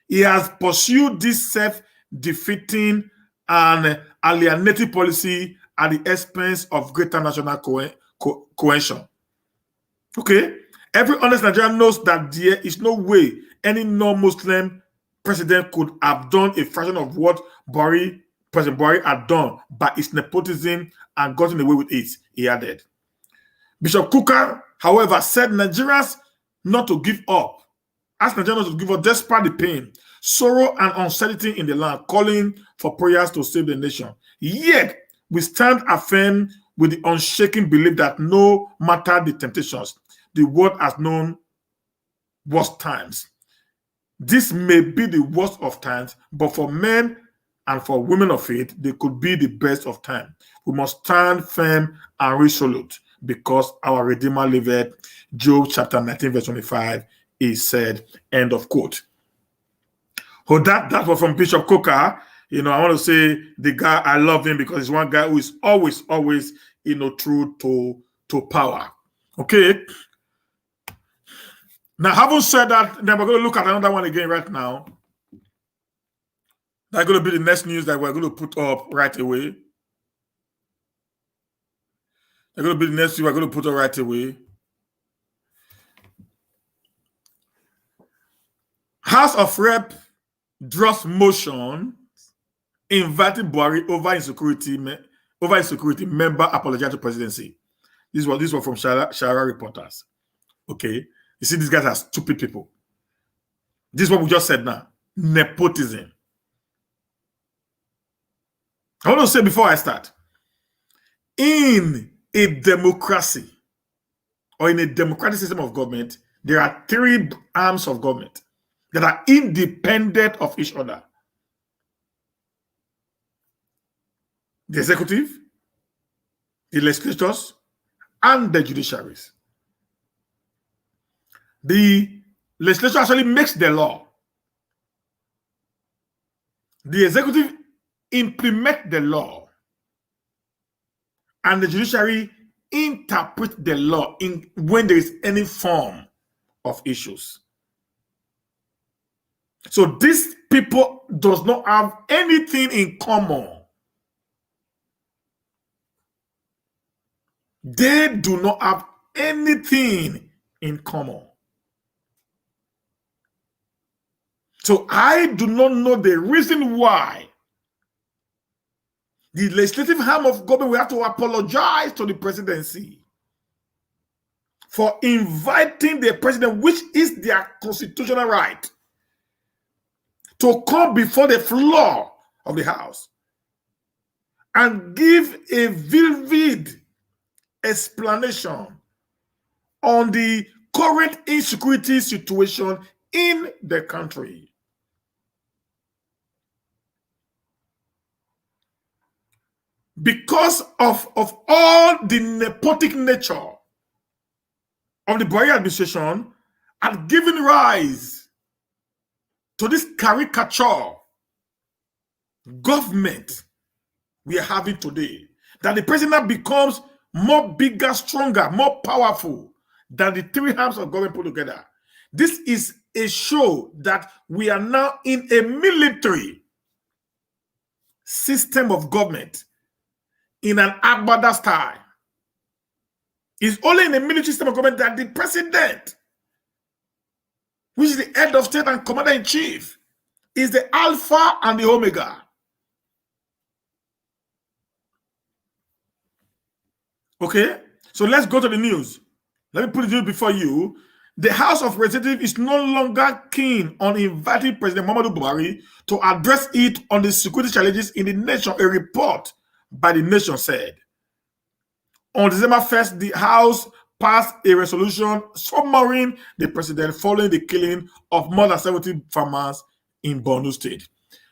He has pursued this self-defeating and alienating policy at the expense of greater national cohesion. Okay? Every honest Nigerian knows that there is no way any non-Muslim president could have done a fraction of what President Buhari had done by his nepotism and gotten away with it, he added. Bishop Kuka, however, said Nigerians not to give up. Asked Nigerians not to give up despite the pain, sorrow, and uncertainty in the land, calling for prayers to save the nation. Yet, we stand firm with the unshaken belief that no matter the temptations, the world has known worse times. This may be the worst of times, but for men and for women of faith, they could be the best of times. We must stand firm and resolute because our Redeemer liveth. Job chapter 19, verse 25 is said, end of quote. So that was from Bishop Coker. I want to say the guy, I love him because he's one guy who is always, true to power. Okay. Now, having said that, then we're going to look at another one again right now. That's going to be the next news that we're going to put up right away. That's going to be the next news we're going to put up right away. House of Rep draws motion inviting Buhari over insecurity member apologize to presidency. This was from Sahara Reporters. Okay. You see, these guys are stupid people. This is what we just said now. Nepotism. I want to say before I start, in a democracy or in a democratic system of government, there are three arms of government that are independent of each other. The executive, the legislatures, and the judiciaries. The legislature actually makes the law. The executive implements the law. And the judiciary interprets the law when there is any form of issues. So these people does not have anything in common. They do not have anything in common. So I do not know the reason why the legislative arm of government will have to apologize to the presidency for inviting the president, which is their constitutional right, to come before the floor of the House and give a vivid explanation on the current insecurity situation in the country. Because of all the nepotic nature of the Buhari administration had given rise to this caricature government we are having today, that the president becomes more bigger, stronger, more powerful than the three arms of government put together. This is a show that we are now in a military system of government in an Agbada style. It's only in a military system of government that the president, which is the head of state and commander-in-chief, is the alpha and the omega. Okay, so let's go to the news. Let me put the news before you. The House of Representatives is no longer keen on inviting President Muhammadu Buhari to address it on the security challenges in the nation, a report by the Nation said. On December 1st, the House passed a resolution summoning the president following the killing of more than 70 farmers in Borno State.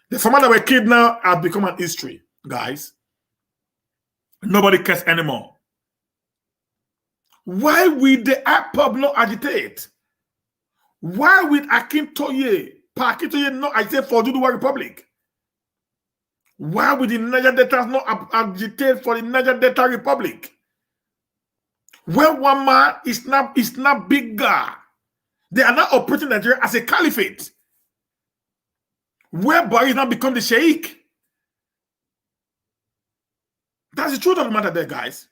The farmers that were killed now have become an history, guys. Nobody cares anymore. Why will the IPOB not agitate? Why will Akintoye not agitate for the Duduwa Republic? Why will the Niger Delta not agitate for the Niger Delta Republic? When one man is not bigger, they are now operating Nigeria as a caliphate, where Buhari now become the sheikh. That's the truth of the matter there, guys.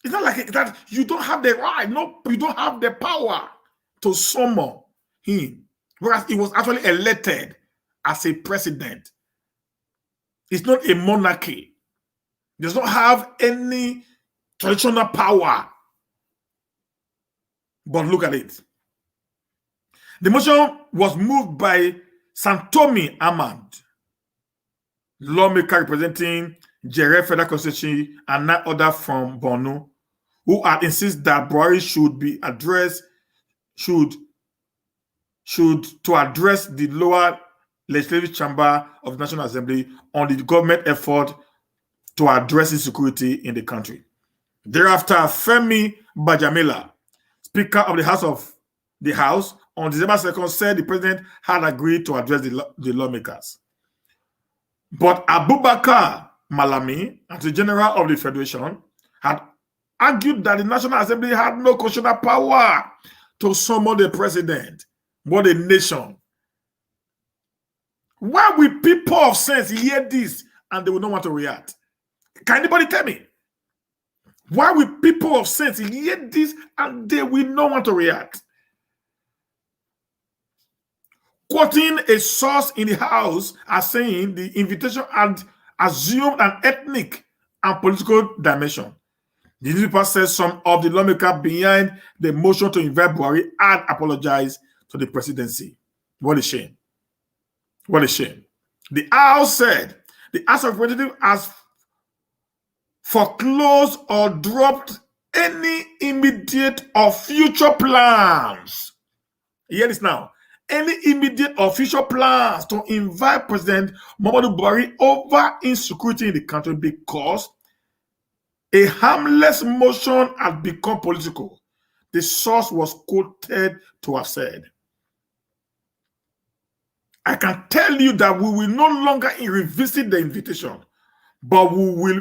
It's not like that you don't have the right, no, you don't have the power to summon him, whereas he was actually elected as a president. It's not a monarchy. It does not have any traditional power. But look at it. The motion was moved by Santomi Ahmad, lawmaker representing Jere Federal Constituency and 9 others from Borno, who had insisted that Buhari should be addressed, should to address the lower legislative chamber of the National Assembly on the government effort to address insecurity in the country. Thereafter, Femi Bajamila, Speaker of the House, on December 2nd, said the president had agreed to address the lawmakers. But Abubakar Malami, Attorney General of the Federation, had argued that the National Assembly had no constitutional power to summon the president, but the nation. Why will people of sense hear this and they will not want to react? Can anybody tell me? Why will people of sense hear this and they will not want to react? Quoting a source in the House as saying the invitation had assumed an ethnic and political dimension. The newspaper says some of the lawmakers behind the motion to invite Buhari had apologized to the presidency. What a shame. What a shame. The House said the House of Representatives has foreclosed or dropped any immediate or future plans. Hear this now. Any immediate or future plans to invite President Muhammadu Buhari over insecurity in the country because a harmless motion had become political. The source was quoted to have said, I can tell you that we will no longer revisit the invitation, but we will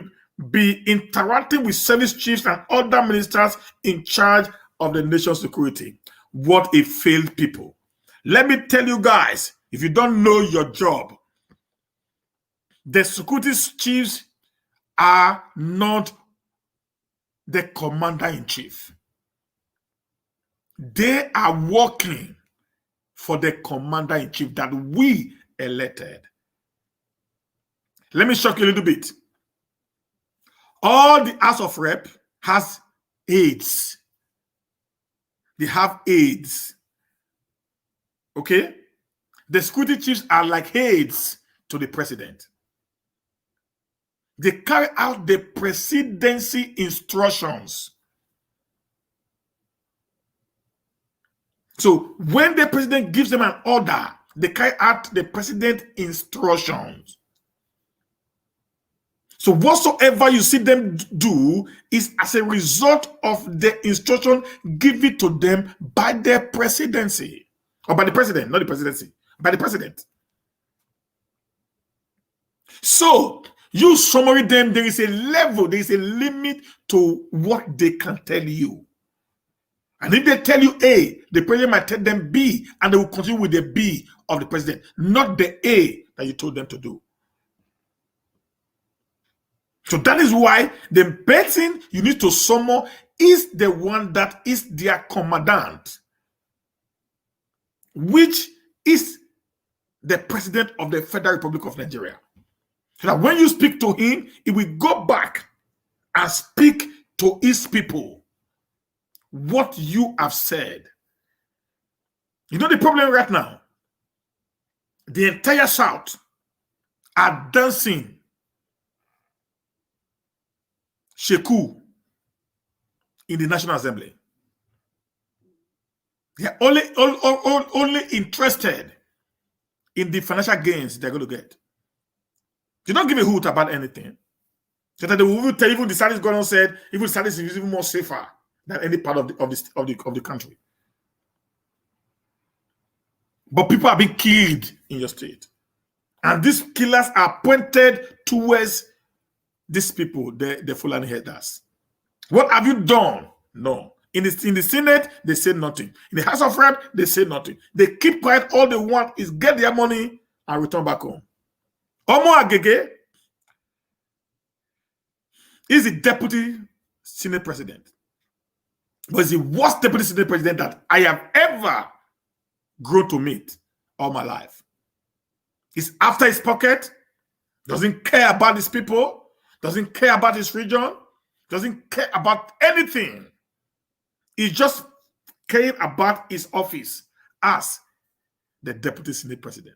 be interacting with service chiefs and other ministers in charge of the nation's security. What a failed people. Let me tell you guys, if you don't know your job, the security chiefs are not the commander-in-chief. They are working for the commander-in-chief that we elected. Let me shock you a little bit. All the House of Rep has aides. They have aides. Okay? The security chiefs are like aides to the president. They carry out the presidency instructions. So when the president gives them an order, they carry out the president instructions. So whatsoever you see them do is as a result of the instruction given to them by the presidency. Or by the president, not the presidency, by the president. So you summary them, there is a level, there is a limit to what they can tell you. And if they tell you A, the president might tell them B, and they will continue with the B of the president, not the A that you told them to do. So that is why the person you need to summon is the one that is their commandant, which is the president of the Federal Republic of Nigeria. So that when you speak to him, he will go back and speak to his people what you have said. You know the problem right now? The entire South are dancing coup in the National Assembly. They are only interested in the financial gains they're going to get. They don't give a hoot about anything. So that they will tell even the Saudis gone on said, even the Saudis is even more safer than any part of the country. But people are being killed in your state. And these killers are pointed towards these people, the Fulani Herders. What have you done? No. In the Senate, they say nothing. In the House of Rep, they say nothing. They keep quiet. All they want is get their money and return back home. Omo Agege is the deputy Senate president. But he's the worst deputy Senate president that I have ever grown to meet all my life. He's after his pocket, doesn't care about his people, doesn't care about his region, doesn't care about anything. He's just caring about his office as the deputy Senate president.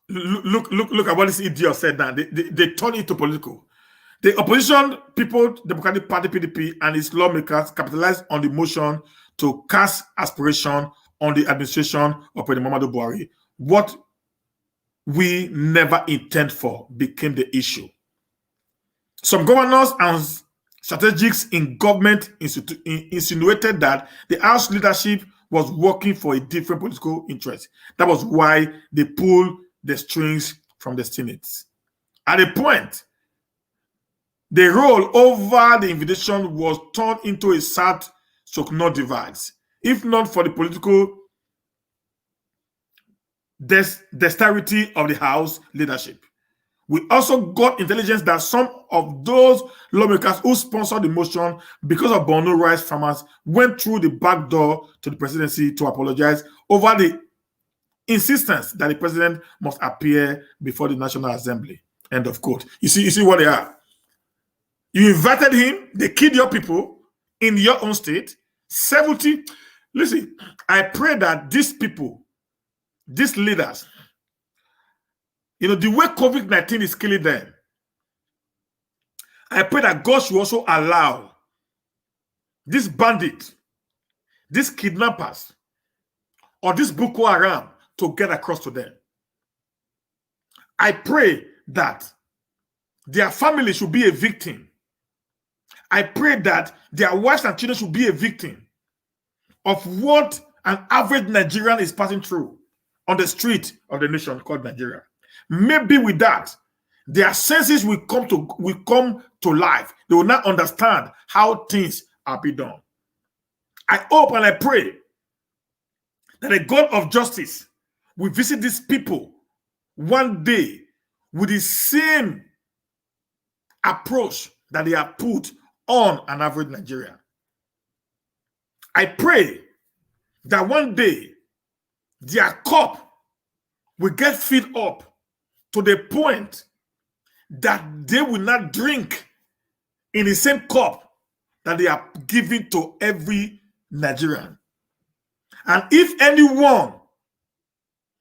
Look at what this idiot said now. They turn it to political. The opposition people, Democratic Party, PDP, and its lawmakers capitalized on the motion to cast aspiration on the administration of President Muhammadu Buhari. What we never intend for became the issue. Some governors and strategics in government insinuated that the House leadership was working for a different political interest. That was why they pulled the strings from the Senate. At a point, the roll over the invitation was turned into a South-North divide, if not for the political dexterity of the House leadership. We also got intelligence that some of those lawmakers who sponsored the motion because of Borno rice farmers went through the back door to the presidency to apologize over the insistence that the president must appear before the National Assembly. End of quote. You see what they are. You invited him, they killed your people in your own state. 70. Listen, I pray that these people, these leaders, the way COVID-19 is killing them, I pray that God should also allow this bandit, these kidnappers, or this Boko Haram to get across to them. I pray that their family should be a victim. I pray that their wives and children should be a victim of what an average Nigerian is passing through on the street of the nation called Nigeria. Maybe with that, their senses will come to life. They will not understand how things are being done. I hope and I pray that the God of justice will visit these people one day with the same approach that they have put on an average Nigerian. I pray that one day their cup will get filled up to the point that they will not drink in the same cup that they are giving to every Nigerian. And if anyone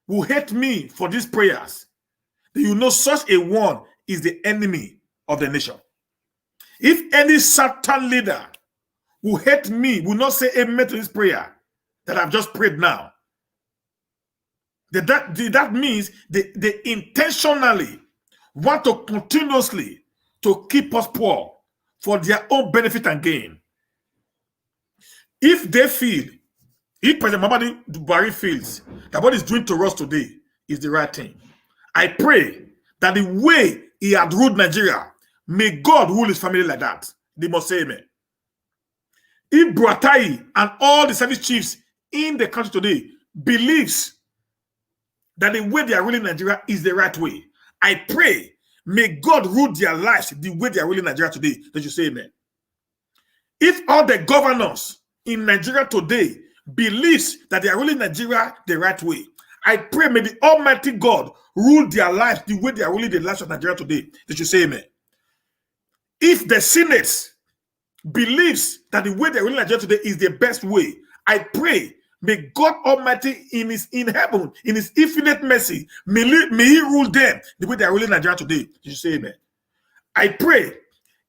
will hate me for these prayers, then you know such a one is the enemy of the nation. If any Satan leader will hate me, will not say amen to this prayer that I've just prayed now, that means they intentionally want to continuously to keep us poor for their own benefit and gain. If they feel, if President Muhammadu Buhari feels that what he's doing to us today is the right thing, I pray that the way he had ruled Nigeria, may God rule his family like that. They must say amen. If Buratai and all the service chiefs in the country today believes that the way they are ruling Nigeria is the right way, I pray, may God rule their lives the way they are ruling Nigeria today. That you say amen. If all the governors in Nigeria today believes that they are ruling Nigeria the right way, I pray may the Almighty God rule their lives the way they are ruling the lives of Nigeria today. That you say amen. If the Senate believes that the way they are ruling Nigeria today is the best way, I pray may God Almighty in heaven, in his infinite mercy, may he rule them the way they are ruling Nigeria today. Did you say amen? I pray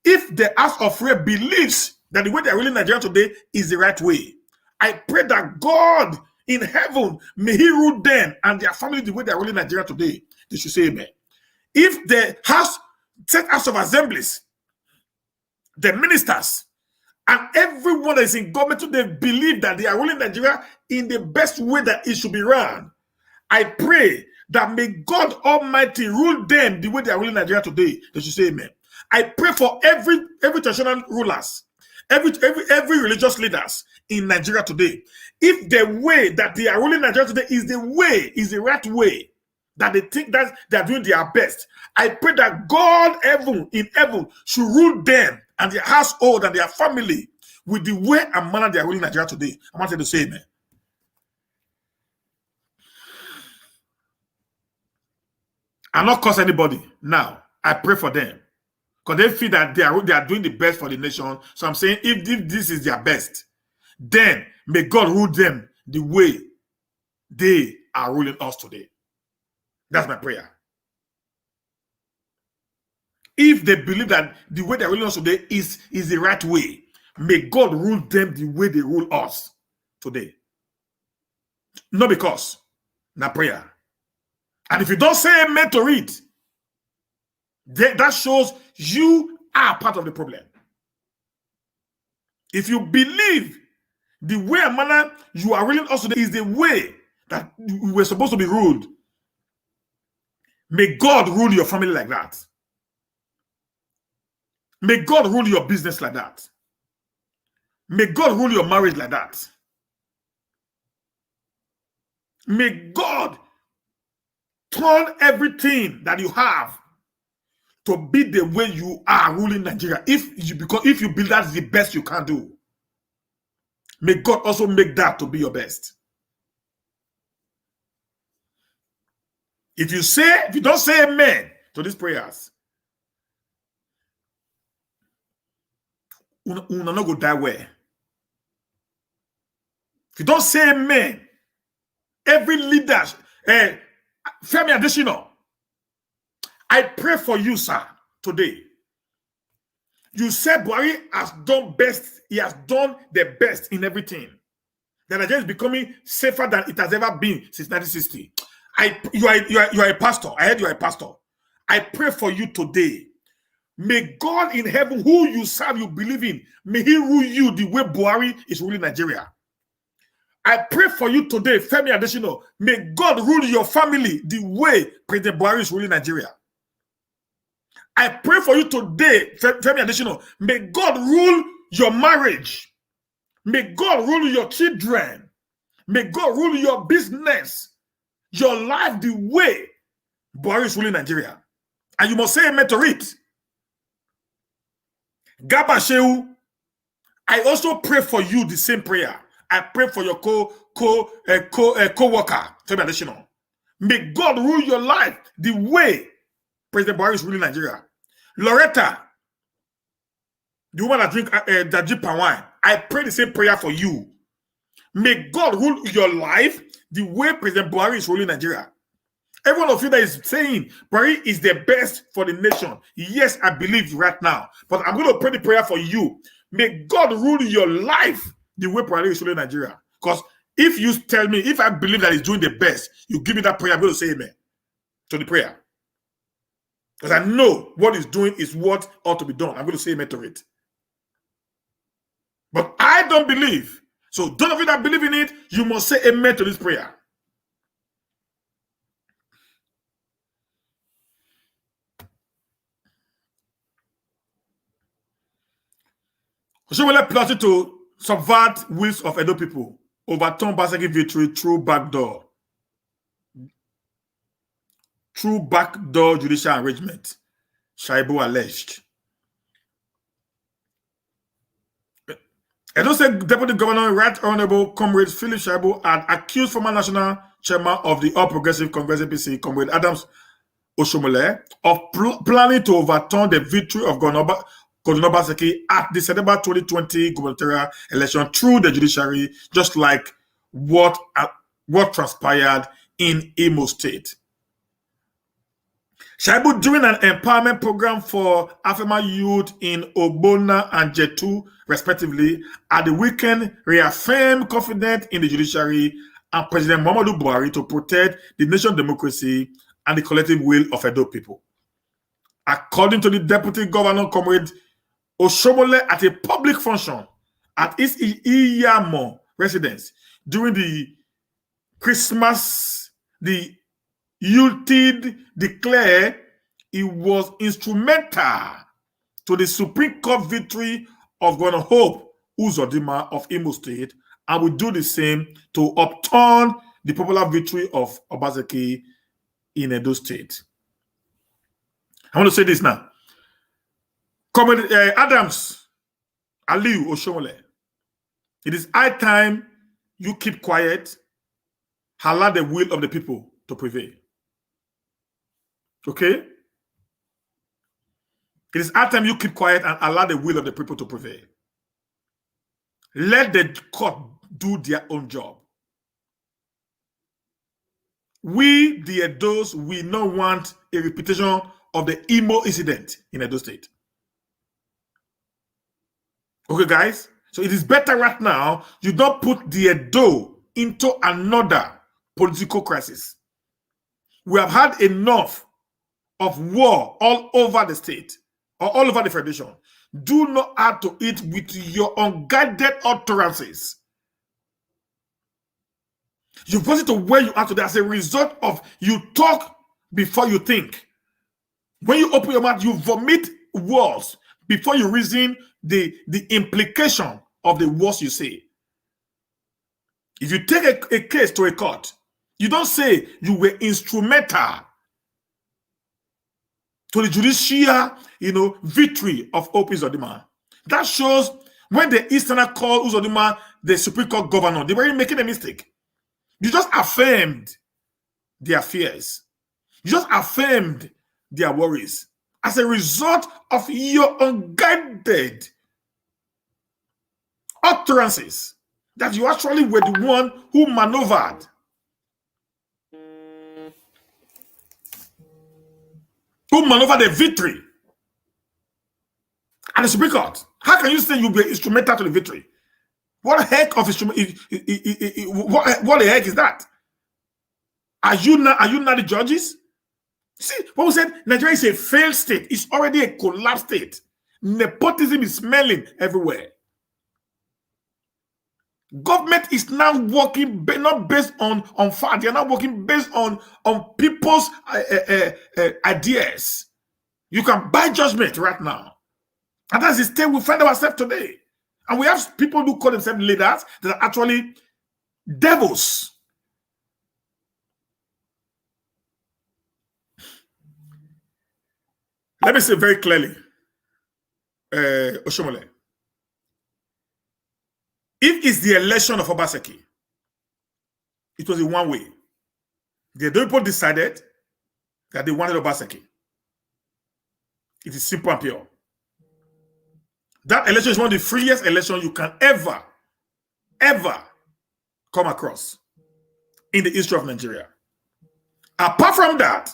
if the House of Rep believes that the way they are ruling Nigeria today is the right way, I pray that God in heaven, may he rule them and their family the way they are ruling Nigeria today. They should say amen. If the State House of Assemblies, the ministers, and everyone that is in government today believe that they are ruling Nigeria in the best way that it should be run, I pray that may God Almighty rule them the way they are ruling Nigeria today. They should say amen. I pray for every traditional rulers, every religious leaders in Nigeria today. If the way that they are ruling Nigeria today is the right way, that they think that they are doing their best, I pray that God in heaven should rule them and their household and their family with the way and manner they are ruling Nigeria today. I want you to say amen. I'll not curse anybody now. I pray for them because they feel that they are doing the best for the nation. So I'm saying if this is their best, then may God rule them the way they are ruling us today. That's my prayer. If they believe that the way they're ruling us today is the right way, may God rule them the way they rule us today. Not because, not prayer. And if you don't say amen to it, that shows you are part of the problem. If you believe the way and manner you are ruling us today is the way that we were supposed to be ruled, may God rule your family like that. May God rule your business like that. May God rule your marriage like that. May God turn everything that you have to be the way you are ruling Nigeria. If you believe that's the best you can do, may God also make that to be your best. If you don't say amen to these prayers, una not go die where. If you don't say amen, every leader, Femi Adesina, I pray for you, sir, today. You said Buhari has done best. He has done the best in everything. That Nigeria is becoming safer than it has ever been since 1960. You are a pastor. I heard you are a pastor. I pray for you today. May God in heaven, who you serve, you believe in, may he rule you the way Buhari is ruling Nigeria. I pray for you today, Femi Adesina. May God rule your family the way President Buhari is ruling Nigeria. I pray for you today, Femi Adesina. May God rule your marriage. May God rule your children. May God rule your business, your life the way Buhari is ruling Nigeria. And you must say amen to it. Gabashew, I also pray for you the same prayer. I pray for your co-worker, additional. May God rule your life the way President Buhari is ruling Nigeria. Loretta, the woman that drink Danjuma wine, I pray the same prayer for you. May God rule your life the way President Buhari is ruling Nigeria. Every one of you that is saying Buhari is the best for the nation. Yes, I believe right now. But I'm going to pray the prayer for you. May God rule your life the way Buhari is ruling Nigeria. Because if you tell me, if I believe that he's doing the best, you give me that prayer, I'm going to say amen to the prayer. Because I know what he's doing is what ought to be done. I'm going to say amen to it. But I don't believe. So those of you that believe in it, you must say amen to this prayer. Oshomole plotted to subvert wills of Edo people, overturn Obaseki victory through backdoor judicial arrangement, Shaibu alleged. Edo State Deputy Governor, Right Honorable Comrade Philip Shaibu, had accused former National Chairman of the All Progressive Congress APC, Comrade Adams Oshomole, of planning to overturn the victory of Governor Obaseki at the September 2020 gubernatorial election through the judiciary, just like what transpired in Imo State. Shaibu, during an empowerment program for Afema youth in Ogbonna and Jetu, respectively, at the weekend, reaffirmed confidence in the judiciary and President Muhammadu Buhari to protect the nation's democracy and the collective will of Edo people. According to the Deputy Governor, Comrade Oshomole, at a public function at his Iyamo residence during the Christmas, the Yuletide declared he was instrumental to the Supreme Court victory of Governor Hope Uzodinma of Imo State and will do the same to upturn the popular victory of Obaseki in Edo State. I want to say this now. Comrade Adams Aliu Oshomole, it is high time you keep quiet, allow the will of the people to prevail. Okay? It is high time you keep quiet and allow the will of the people to prevail. Let the court do their own job. We, the Edos, we not want a repetition of the Imo incident in Edo State. Okay, guys? So it is better right now you don't put the Edo into another political crisis. We have had enough of war all over the state or all over the federation. Do not add to it with your unguided utterances. You've got it to where you are today as a result of you talk before you think. When you open your mouth, you vomit words before you reason the implication of the words you say. If you take a case to a court, you don't say you were instrumental to the judicial, victory of Hope Uzodinma. That shows when the Easterner called Uzodinma the Supreme Court governor, they weren't making a mistake. You just affirmed their fears. You just affirmed their worries as a result of your unguided utterances that you actually were the one who maneuvered. Who maneuvered the victory at the Supreme Court. How can you say you were instrumental to the victory? What the heck of instrument? What the heck is that? Are you not the judges? See, what we said, Nigeria is a failed state. It's already a collapsed state. Nepotism is smelling everywhere. Government is now working not based on fact. They're not working based on people's ideas. You can buy judgment right now. And that's the state we find ourselves today. And we have people who call themselves leaders that are actually devils. Let me say very clearly, Oshomole. If it's the election of Obaseki, it was in one way. The people decided that they wanted Obaseki. It is simple and pure. That election is one of the freest elections you can ever come across in the history of Nigeria. Apart from that,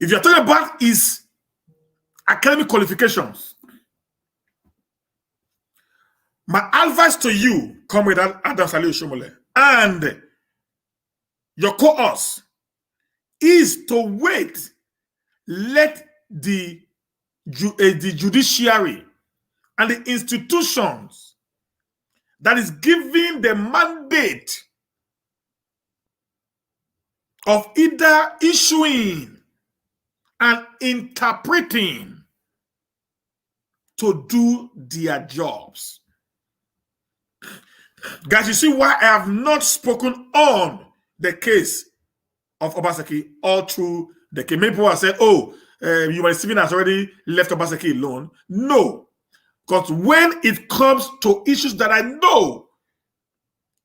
if you're talking about his academic qualifications, my advice to you, Comrade Adam Salih Oshomole, and your co-host, is to wait. Let the judiciary and the institutions that is giving the mandate of either issuing and interpreting to do their jobs. Guys, you see why I have not spoken on the case of Obaseki all through the case. Many people have said, oh, Stephen has already left Obaseki alone. No, because when it comes to issues that I know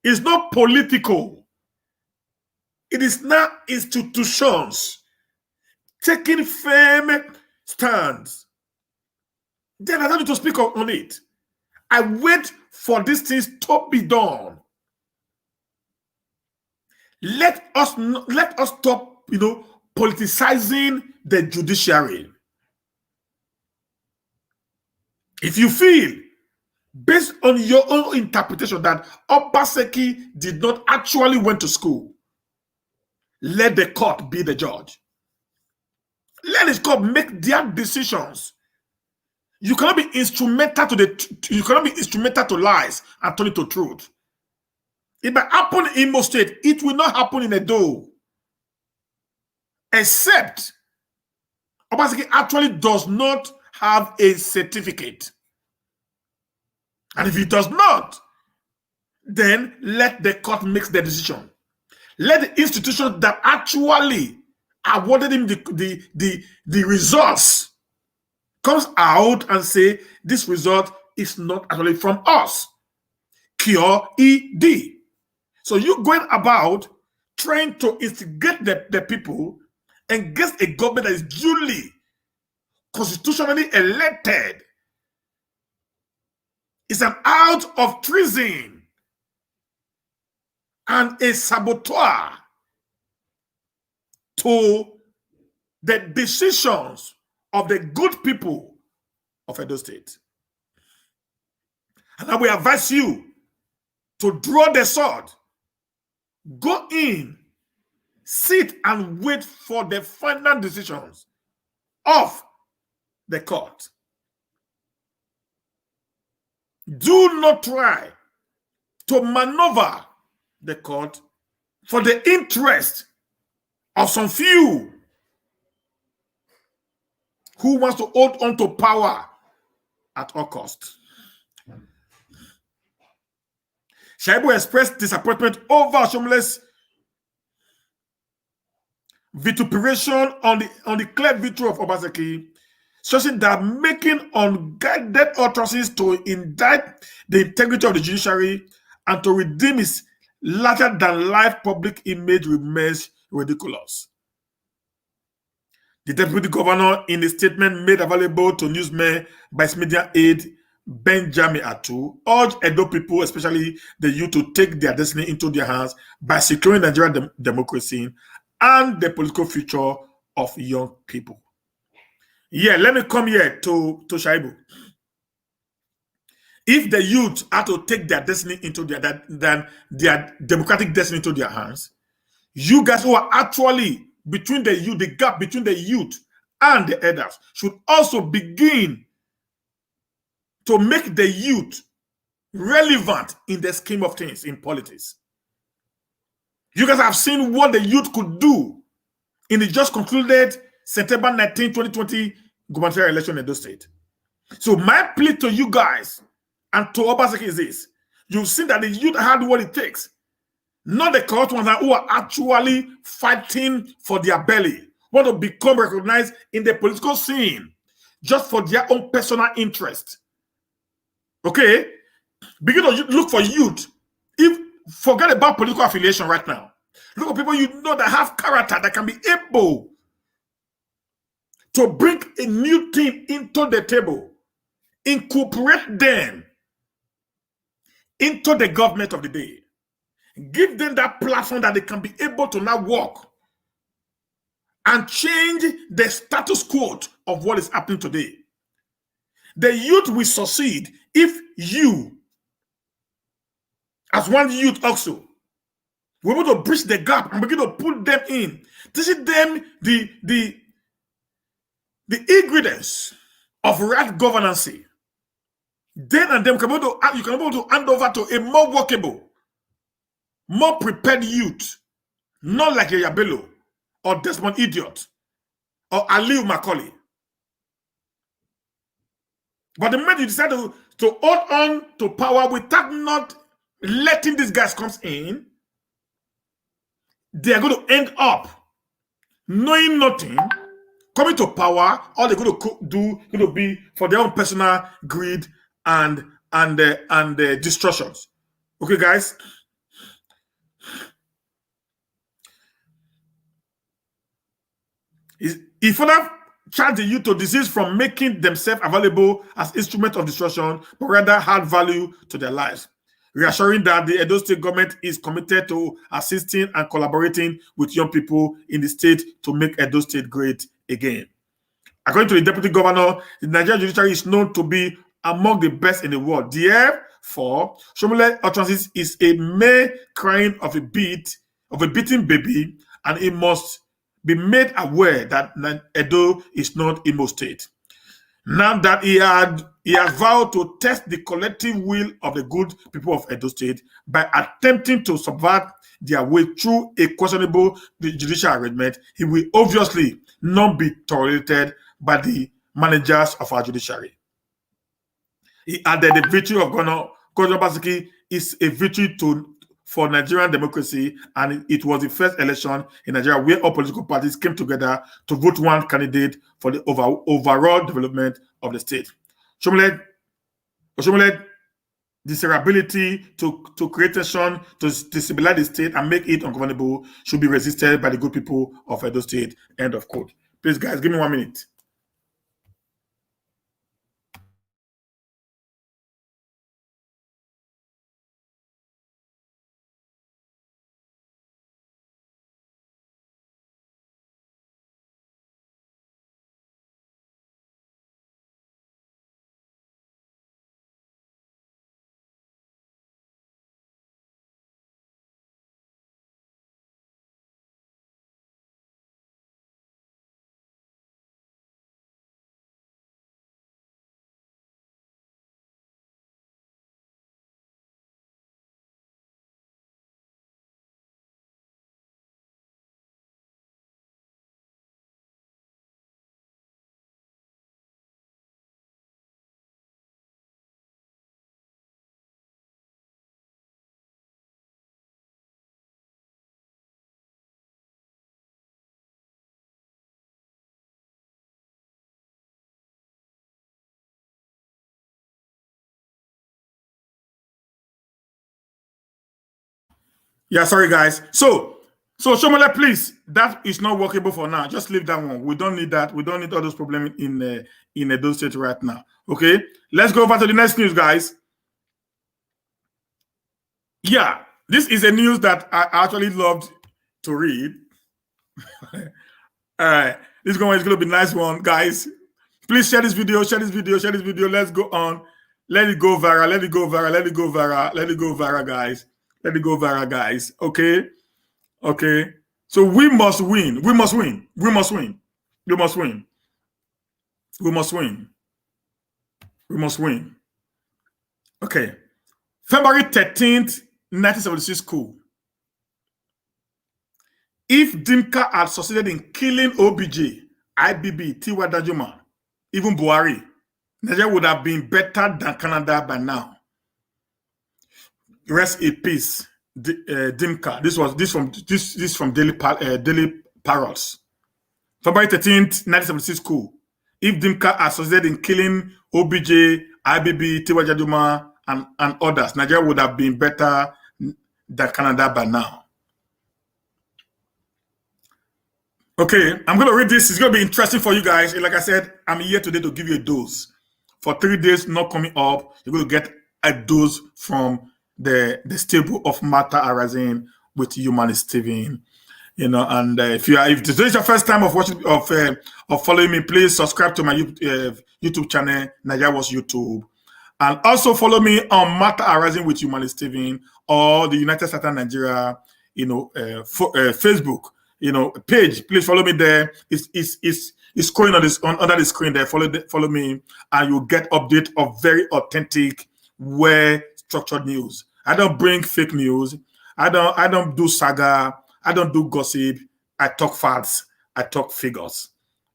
is not political, it is not institutions taking firm stands, then I don't need to speak on it. I wait for these things to be done. Let us stop, politicizing the judiciary. If you feel, based on your own interpretation, that Obaseki did not actually went to school, let the court be the judge. Let the court make their decisions. You cannot be instrumental to lies and turn it to truth. It might happen in Imo State. It will not happen in Edo. Except Obaseki actually does not have a certificate. And if he does not, then let the court make the decision. Let the institutions that actually awarded him the results comes out and say, this result is not actually from us. Cure ED. So you're going about trying to instigate the people against a government that is duly, constitutionally elected. It's an act of treason and a saboteur to the decisions of the good people of Edo State. And I will advise you to draw the sword, go in, sit and wait for the final decisions of the court. Do not try to maneuver the court for the interest of some few who wants to hold on to power at all costs. Shaibu expressed disappointment over Oshomole's vituperation on the clear victory of Obaseki, stressing that making unguided utterances to indict the integrity of the judiciary and to redeem his larger-than-life public image remains ridiculous. The deputy governor, in a statement made available to newsmen by his media aide, Benjamin Atu, urged Edo people, especially the youth, to take their destiny into their hands by securing Nigerian democracy and the political future of young people. Yeah, let me come here to Shaibu. If the youth are to take their destiny into their democratic destiny into their hands, you guys who are actually between the youth, the gap between the youth and the elders should also begin to make the youth relevant in the scheme of things in politics. You guys have seen what the youth could do in the just concluded September 19, 2020 gubernatorial election in Edo State. So my plea to you guys and to Obaseki is this. You've seen that the youth had what it takes. Not the corrupt ones who are actually fighting for their belly, want to become recognized in the political scene. just for their own personal interest. Okay? Begin to look for youth. Forget about political affiliation right now. Look at people you know that have character, that can be able to bring a new thing into the table, incorporate them into the government of the day. Give them that platform that they can be able to now work and change the status quo of what is happening today. The youth will succeed if you, as one youth also, we're able to bridge the gap and begin to put them in. Teaching them the ingredients of right governance. Then and them you can be able to hand over to a more workable, more prepared youth, not like Yaya Bello or Desmond Idiot or Aliu Macaulay. But the moment you decide to hold on to power without not letting these guys come in, they are going to end up knowing nothing, coming to power. All they're going to do going to be for their own personal greed and destructions. Okay, guys. He further charged the youth to desist from making themselves available as instruments of destruction, but rather add value to their lives, reassuring that the Edo State government is committed to assisting and collaborating with young people in the state to make Edo State great again. According to the deputy governor, the Nigerian judiciary is known to be among the best in the world. Therefore, Oshomole utterances is a mere crying of a beaten baby, and it must be made aware that Edo is not Imo State. Now that he has vowed to test the collective will of the good people of Edo State by attempting to subvert their way through a questionable judicial arrangement, he will obviously not be tolerated by the managers of our judiciary. He added the victory of Governor Obaseki is a victory for Nigerian democracy, and it was the first election in Nigeria where all political parties came together to vote one candidate for the overall development of the state. Oshomole desirability to create tension, to destabilize the state and make it ungovernable should be resisted by the good people of Edo State. End of quote. Please, guys, give me 1 minute. Yeah, sorry, guys. So Oshomole, please, that is not workable for now. Just leave that one. We don't need that. We don't need all those problems in Edo State right now. Okay, let's go over to the next news, guys. Yeah, this is a news that I actually loved to read. All right, this is going to be a nice one, guys. Please share this video, share this video, share this video. Let's go on. Let it go viral. Let it go viral. Let it go viral. Let it go viral, guys. Let it go viral, guys. Okay. Okay. So we must win. We must win. We must win. We must win. We must win. We must win. Okay. February 13th, 1976 coup. If Dimka had succeeded in killing OBJ, IBB, T.Y. Danjuma, even Buhari, Nigeria would have been better than Canada by now. Rest in peace, Dimka. This from Daily Parrots. February 13th, 1976 coup. if Dimka associated in killing OBJ, IBB, Tiwa Jaduma, and others, Nigeria would have been better than Canada by now. Okay, I'm going to read this. It's going to be interesting for you guys. Like I said, I'm here today to give you a dose. For 3 days, not coming up, you're going to get a dose from the stable of Matter arising with Humanist TV. And if this is your first time of watching of following me, please subscribe to my YouTube channel, Nigeria Was YouTube, and also follow me on Matter Arising with Humanist TV or the United States of Nigeria, Facebook, page. Please follow me there. It's scrolling under the screen there. Follow me, and you'll get update of very authentic, well-structured news. I don't bring fake news. I don't do saga. I don't do gossip. I talk facts. I talk figures.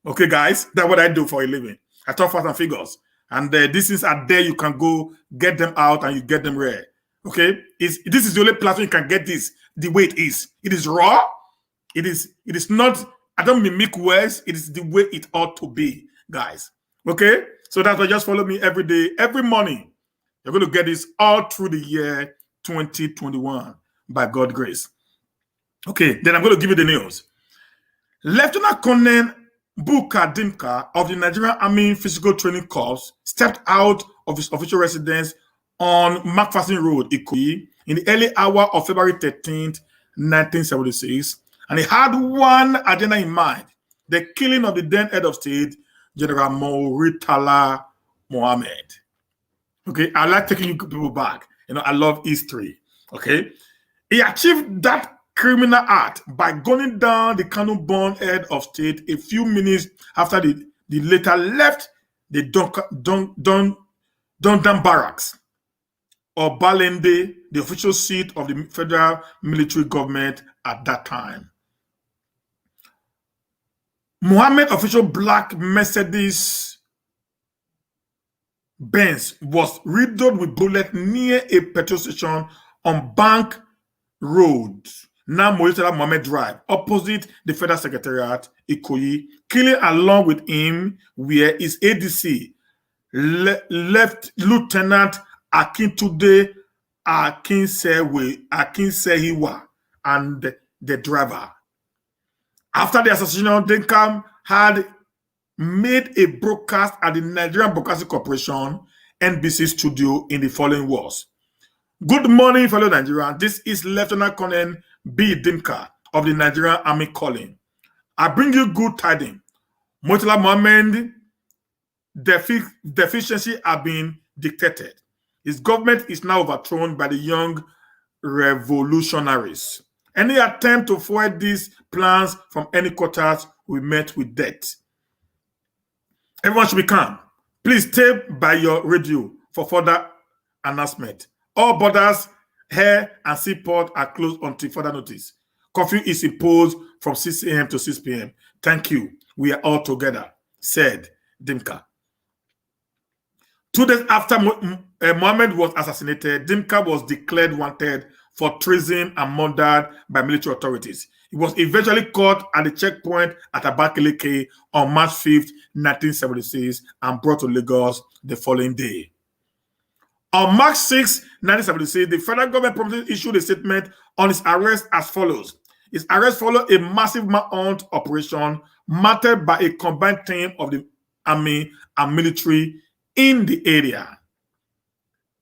Okay, guys, that's what I do for a living. I talk facts and figures. And these things are there. You can go get them out and you get them rare. Okay, this is the only platform you can get this the way it is. It is raw. It is not. I don't mimic words. It is the way it ought to be, guys. Okay, so that's why just follow me every day, every morning. You're going to get this all through the year 2021 by God's grace. Okay, then I'm going to give you the news. Lieutenant Colonel Buka Dimka of the Nigerian Army Physical Training Corps stepped out of his official residence on McPherson Road, Ikoyi, in the early hour of February 13th, 1976, and he had one agenda in mind: the killing of the then head of state, General Murtala Mohammed. Okay, I like taking you people back. I love history. Okay, he achieved that criminal act by gunning down the Kanu-born head of state a few minutes after the later left the Dondam barracks, or Balende, the official seat of the federal military government at that time. Mohammed's official black Mercedes Benz was riddled with bullets near a petrol station on Bank Road, now Murtala Mohammed Drive, opposite the Federal Secretariat, Ikoyi. Killing along with him were his ADC, Left Lieutenant Akintunde Akinsehiwa, and the driver. After the assassination, Dimka had made a broadcast at the Nigerian Broadcasting Corporation, NBC studio, in the following words: "Good morning, fellow Nigerians. This is Lieutenant Colonel B. Dimka of the Nigerian Army calling. I bring you good tidings. Murtala Mohammed deficiency have been dictated. His government is now overthrown by the young revolutionaries. Any attempt to foil these plans from any quarters will be met with death. Everyone should be calm. Please stay by your radio for further announcement. All borders, air, and seaport are closed until further notice. Curfew is imposed from 6 a.m. to 6 p.m. Thank you. We are all together," said Dimka. 2 days after Mohammed was assassinated, Dimka was declared wanted for treason and murdered by military authorities. He was eventually caught at the checkpoint at Abakaliki on March 5th, 1976, and brought to Lagos the following day. On March 6, 1976, the federal government promptly issued a statement on his arrest as follows. His arrest followed a massive manhunt operation marked by a combined team of the army and military in the area.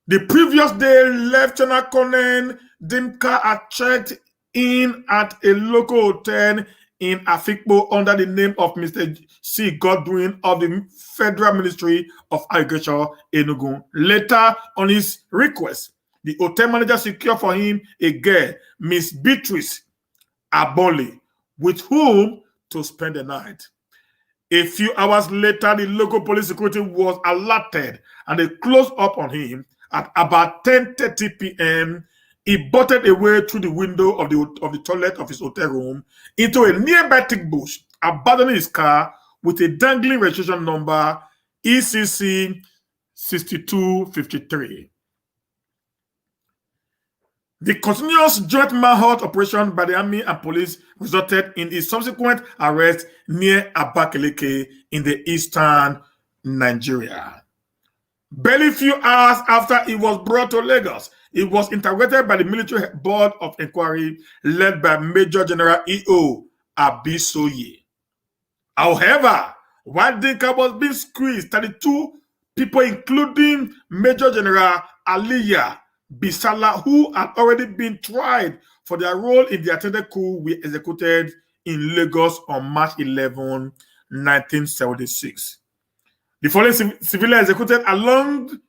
The previous day, Lieutenant Colonel Dimka had checked in at a local hotel in Afikpo under the name of Mr. C. Godwin of the Federal Ministry of Agriculture, Enugu. Later, on his request, the hotel manager secured for him a girl, Miss Beatrice Aboli, with whom to spend the night. A few hours later, the local police security was alerted and they closed up on him. At about 10:30 p.m., he bolted away through the window of the toilet of his hotel room into a nearby thick bush, abandoning his car with a dangling registration number ECC 6253. The continuous joint manhunt operation by the army and police resulted in his subsequent arrest near Abakaliki in the eastern Nigeria. Barely few hours after he was brought to Lagos, he was interrogated by the military board of inquiry led by Major General E.O. Abisoye. However, while Dimka was being squeezed, 32 people, including Major General Aliya Bisala, who had already been tried for their role in the attempted coup, were executed in Lagos on March 11, 1976. The following civilians executed among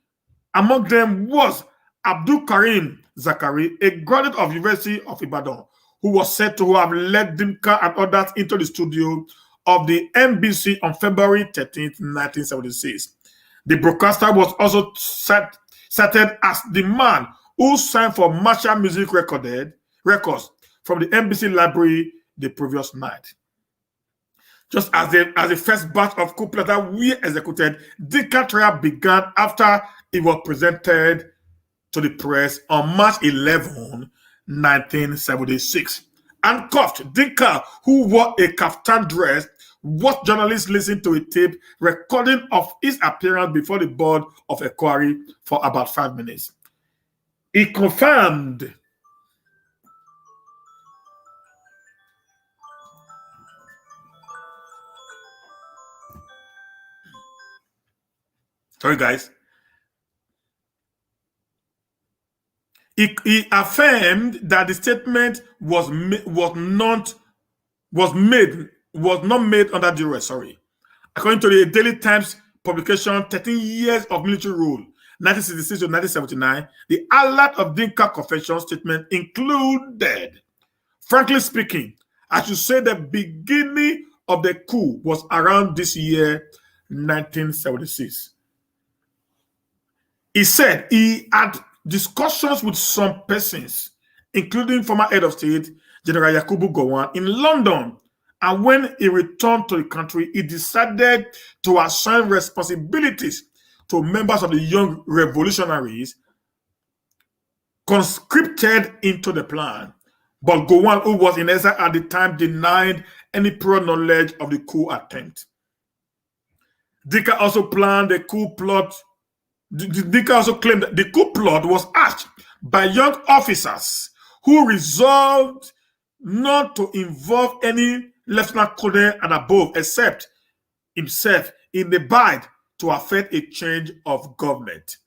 them was Abdul Karim Zakari, a graduate of University of Ibadan, who was said to have led Dimka and others into the studio of the NBC on February 13, 1976. The broadcaster was also cited as the man who signed for martial music records from the NBC library the previous night. Just as the first batch of coup plotters were executed, Dimka trial began after it was presented to the press on March 11, 1976. Handcuffed, Dimka, who wore a kaftan dress, watched journalists listen to a tape recording of his appearance before the board of inquiry for about 5 minutes. He confirmed sorry guys. He affirmed that the statement was not made under duress. According to the Daily Times publication, 13 years of military rule, 1966 to 1979, the alert of Dimka confession statement included, frankly speaking, I should say the beginning of the coup was around this year, 1976. He said he had discussions with some persons, including former head of state, General Yakubu Gowon, in London. And when he returned to the country, he decided to assign responsibilities to members of the young revolutionaries conscripted into the plan. But Gowon, who was in exile at the time, denied any prior knowledge of the coup attempt. Dimka also planned the coup plot. Dimka also claimed that the coup plot was hatched by young officers who resolved not to involve any lieutenant colonel and above except himself in the bid to affect a change of government.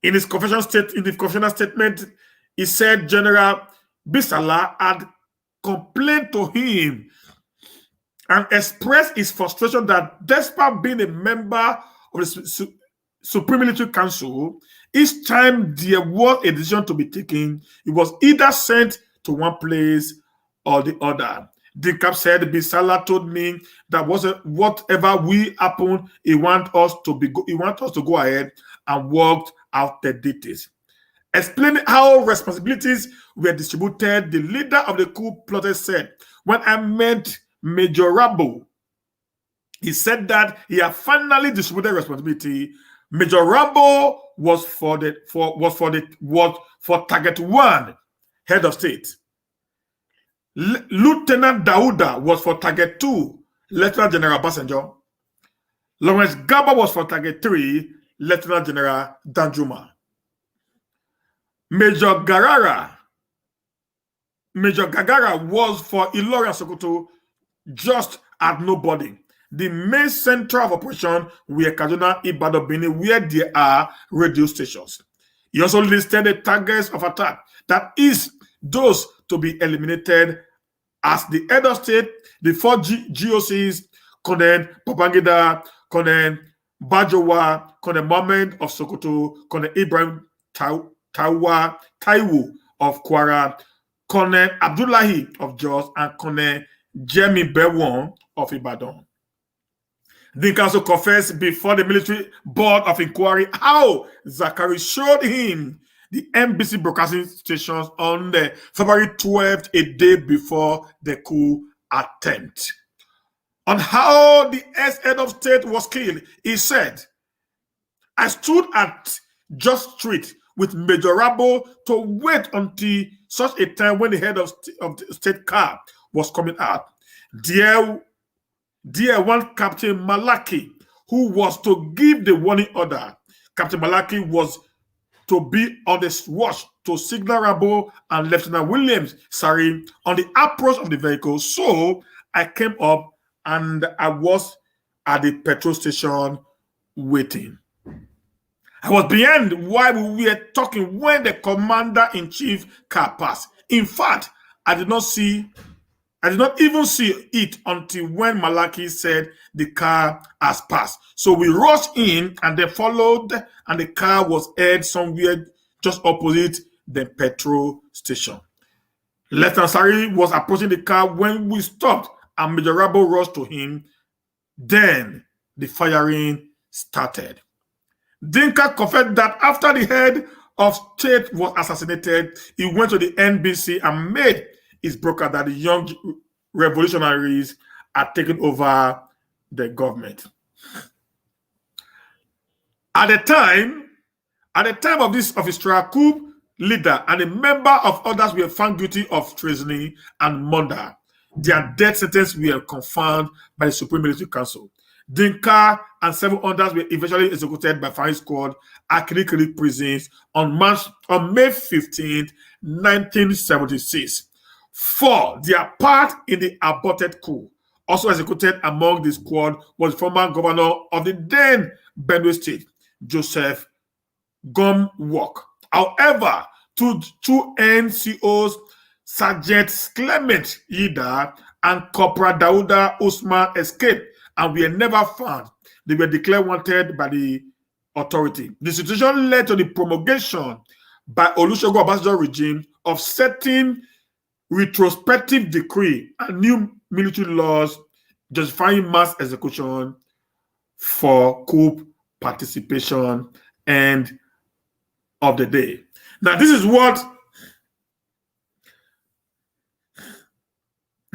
In his confessional statement, he said General Bisala had complained to him and expressed his frustration that despite being a member of the Supreme Military Council, each time there was a decision to be taken, it was either sent to one place or the other. Dimka said, Bisala told me that whatever will happen, he wants us to go ahead and work out the details. Explaining how responsibilities were distributed, the leader of the coup plotter said, when I met Major Rambo, he said that he had finally distributed responsibility. Major Rambo was for target 1, head of state. Lieutenant Dauda was for target 2, Lieutenant General Basenjo. Lawrence Gaba was for target 3, Lieutenant General Danjuma. Major Gagara was for Ilorin Sokoto, just at nobody. The main center of operation were Kaduna, Ibadan, Benin, where there are radio stations. He also listed the targets of attack, that is, those to be eliminated as the head of state, the 4 GOCs, Colonel Babangida, Colonel Bajowa, Colonel Mohammed of Sokoto, Colonel Ibrahim Taiwo of Kwara, Colonel Abdullahi of Jos, and Colonel Jemi Bewon of Ibadan. Dimka also confessed before the military board of inquiry how Zakari showed him the NBC broadcasting stations on the February 12th, a day before the coup attempt. On how the ex-head of state was killed, he said, I stood at Just Street with Major Rabo to wait until such a time when the head of the state car was coming out. There one Captain Malaki, who was to give the warning order. Captain Malaki was to be on the watch to signal Rabo and Lieutenant Williams, on the approach of the vehicle. So I came up and I was at the petrol station waiting. I was behind while we were talking when the commander-in-chief car passed. In fact, I did not even see it until when Malaki said the car has passed. So we rushed in and they followed, and the car was headed somewhere just opposite the petrol station. Lieutenant Sari was approaching the car when we stopped, and Major Rabo rushed to him. Then the firing started. Dimka confessed that after the head of state was assassinated, he went to the NBC and made his broker that the young revolutionaries are taking over the government. At the time of his trial, coup leader and a member of others were found guilty of treason and murder. Their death sentence were confirmed by the Supreme Military Council. Dimka and 7 others were eventually executed by firing squad at Kirikiri prisons on May 15, 1976. For their part in the aborted coup. Also executed among the squad was the former governor of the then Benue State, Joseph Gomwok. However, two NCOs, Sergeant Clement Yida and Corporal Dauda Usman, escaped and were never found. They were declared wanted by the authority. The situation led to the promulgation by Olusegun Obasanjo regime of certain retrospective decree and new military laws justifying mass execution for coup participation end of the day. Now, this is what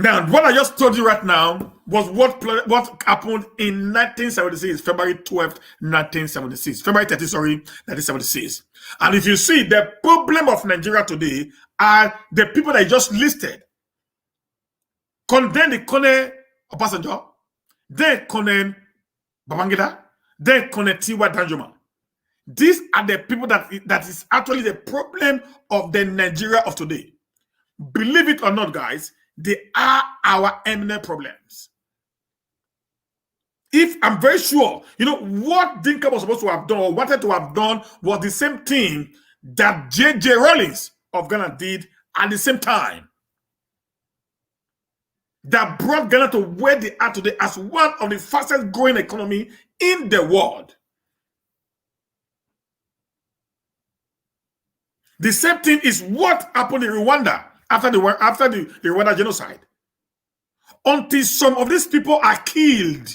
I just told you right now was what happened in 1976, February 12th, 1976. February 30th, 1976. And if you see, the problem of Nigeria today are the people that I just listed. Condemn the Kone Obasanjo, then condemn Babangida, then condemn Tiwa Danjuma. These are the people that is actually the problem of the Nigeria of today. Believe it or not, guys, they are our eminent problems. If I'm very sure, what Dimka was supposed to have done or wanted to have done was the same thing that J.J. Rawlings of Ghana did at the same time. That brought Ghana to where they are today as one of the fastest growing economy in the world. The same thing is what happened in Rwanda after the Rwanda genocide. Until some of these people are killed,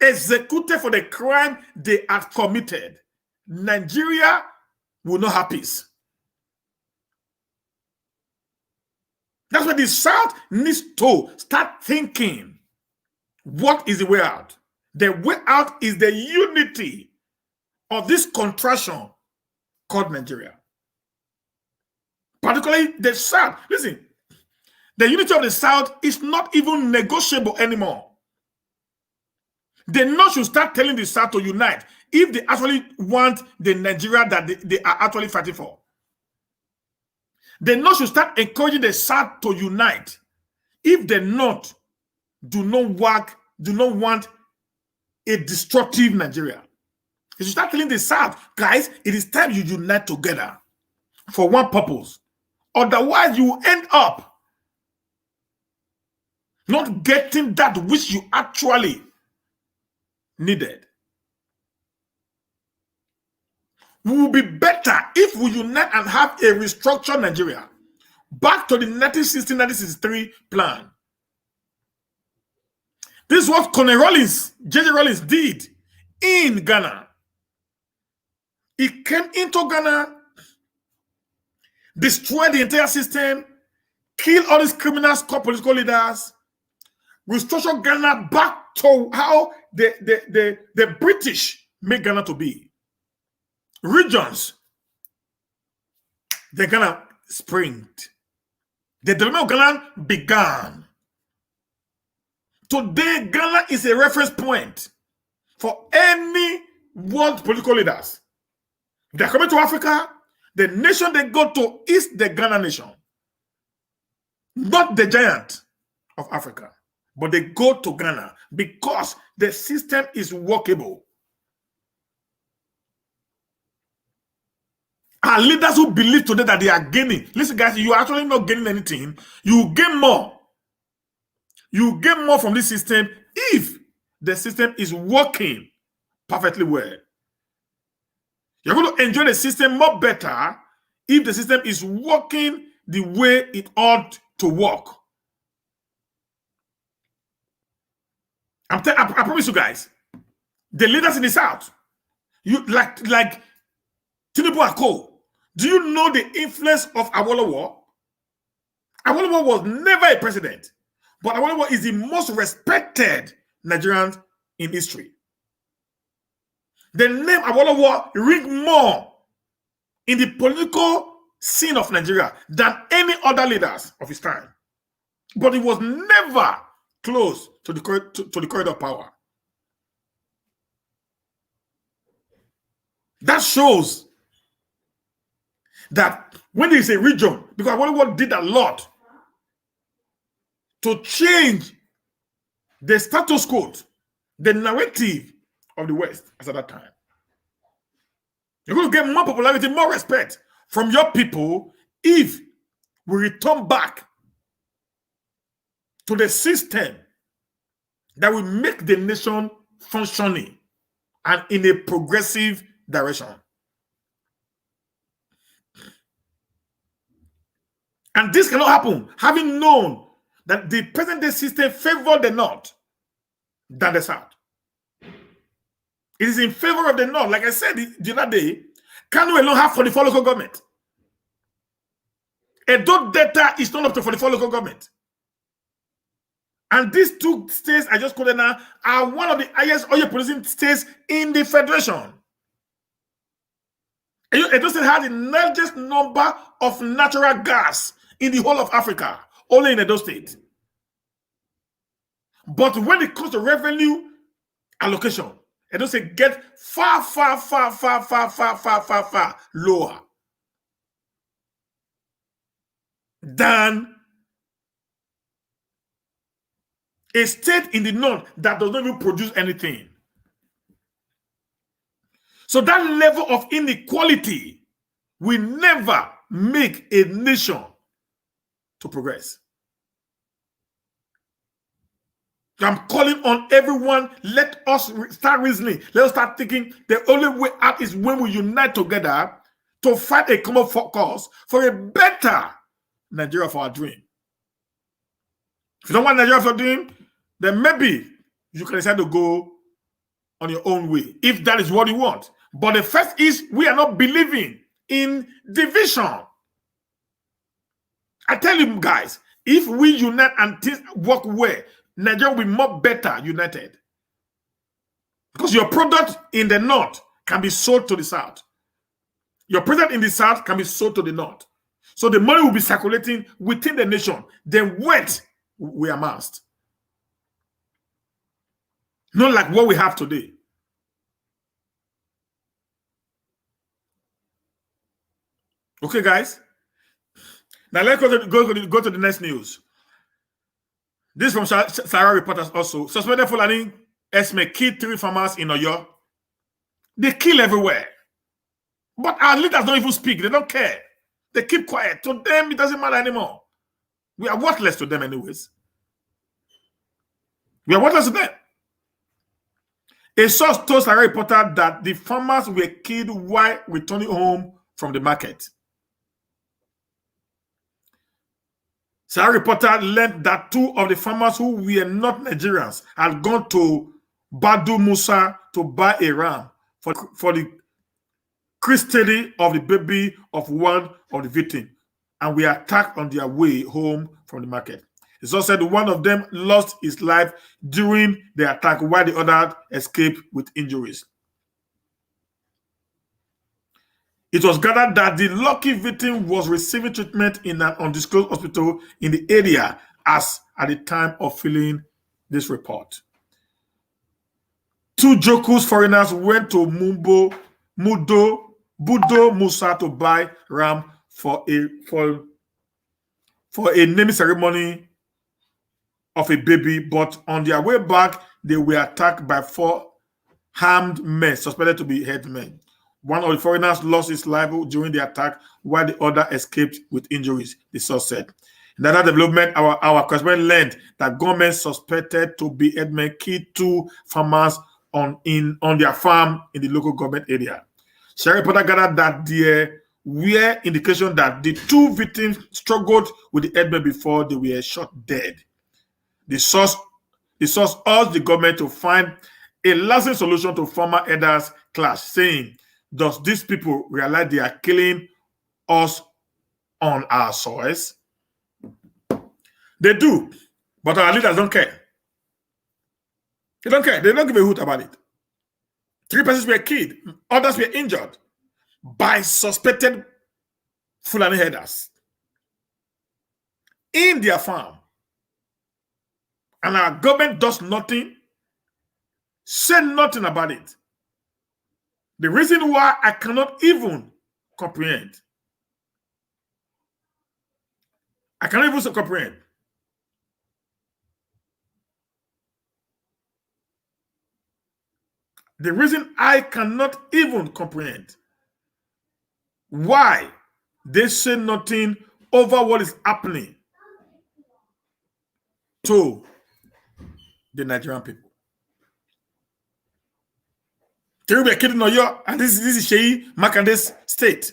executed for the crime they have committed, Nigeria will not have peace. That's why the South needs to start thinking, what is the way out? The way out is the unity of this contraction called Nigeria. Particularly the South. Listen, the unity of the South is not even negotiable anymore. The North should start telling the South to unite if they actually want the Nigeria that they are actually fighting for. The North should start encouraging the South to unite if the North do not want a destructive Nigeria. They should start telling the South, guys, it is time you unite together for one purpose. Otherwise, you will end up not getting that which you actually needed. We will be better if we unite and have a restructured Nigeria back to the 1960-1963 plan. This is what Colonel Rawlings, J.J. Rawlings did in Ghana. He came into Ghana, destroyed the entire system, killed all these criminals, political leaders, restructured Ghana back to how the British made Ghana to be. Regions, the Ghana springed. The development of Ghana began. Today, Ghana is a reference point for any world political leaders. If they're coming to Africa, the nation they go to is the Ghana nation. Not the giant of Africa, but they go to Ghana because the system is workable. Our leaders who believe today that they are gaining. Listen, guys, you are actually not gaining anything. You gain more. You gain more from this system if the system is working perfectly well. You're going to enjoy the system more better if the system is working the way it ought to work. I promise you guys, the leaders in the South, you like Tinubu and Co. Do you know the influence of Awolowo? Awolowo was never a president, but Awolowo is the most respected Nigerian in history. The name Awolowo rings more in the political scene of Nigeria than any other leaders of his time. But he was never close to the corridor of power. That shows that when there is a region, because Awolowo did a lot to change the status quo, the narrative of the West as at that time. You're going to get more popularity, more respect from your people if we return back to the system that will make the nation functioning and in a progressive direction. And this cannot happen having known that the present-day system favored the North than the South. It is in favor of the North. Like I said the other day, Kano alone have 44 local government. Edo Delta is not up to 44 local government. And these two states I just quoted now are one of the highest oil producing states in the Federation. Edo State has the largest number of natural gas in the whole of Africa, only in Edo State. But when it comes to revenue allocation, Edo State get far lower than a state in the north that does not even produce anything. So that level of inequality will never make a nation to progress. I'm calling on everyone, let us start reasoning. Let us start thinking the only way out is when we unite together to fight a common cause for a better Nigeria for our dream. If you don't want Nigeria for your dream, then maybe you can decide to go on your own way, if that is what you want. But the first is we are not believing in division. I tell you guys, if we unite and things work well, Nigeria will be more better united. Because your product in the north can be sold to the south. Your product in the south can be sold to the north. So the money will be circulating within the nation. The wealth we amassed. Not like what we have today. Okay, guys. Now let's go to the next news. This from Sahara Reporters also. Suspended Fulani Herdsmen killed 3 farmers in Oyo. They kill everywhere. But our leaders don't even speak. They don't care. They keep quiet. To them, it doesn't matter anymore. We are worthless to them anyways. We are worthless to them. A source told Sahara Reporter that the farmers were killed while returning home from the market. Sahara Reporter learned that 2 of the farmers who were not Nigerians had gone to Badu Musa to buy a ram for the custody of the baby of one of the victims, and were attacked on their way home from the market. It's also said one of them lost his life during the attack, while the other escaped with injuries. It was gathered that the lucky victim was receiving treatment in an undisclosed hospital in the area as at the time of filling this report. 2 Jokus foreigners went to Budo Musa to buy ram for a naming ceremony of a baby, but on their way back, they were attacked by 4 armed men suspected to be headsmen. One of the foreigners lost his life during the attack, while the other escaped with injuries, the source said. In another development, our correspondent learned that government suspected to be headsmen killed 2 farmers on their farm in the local government area. Sheriff reporter gathered that there were indications that the 2 victims struggled with the headsmen before they were shot dead. The source urged the government to find a lasting solution to former elders' clash, saying, "Does these people realize they are killing us on our soils?" They do, but our leaders don't care. They don't care. They don't give a hoot about it. 3 persons were killed, others were injured by suspected Fulani herders in their farm. And our government does nothing, say nothing about it. The reason why I cannot even comprehend. I cannot even comprehend. The reason I cannot even comprehend why they say nothing over what is happening to the Nigerian people. They were killed in Oyo, and this is Sheyi Makande's state.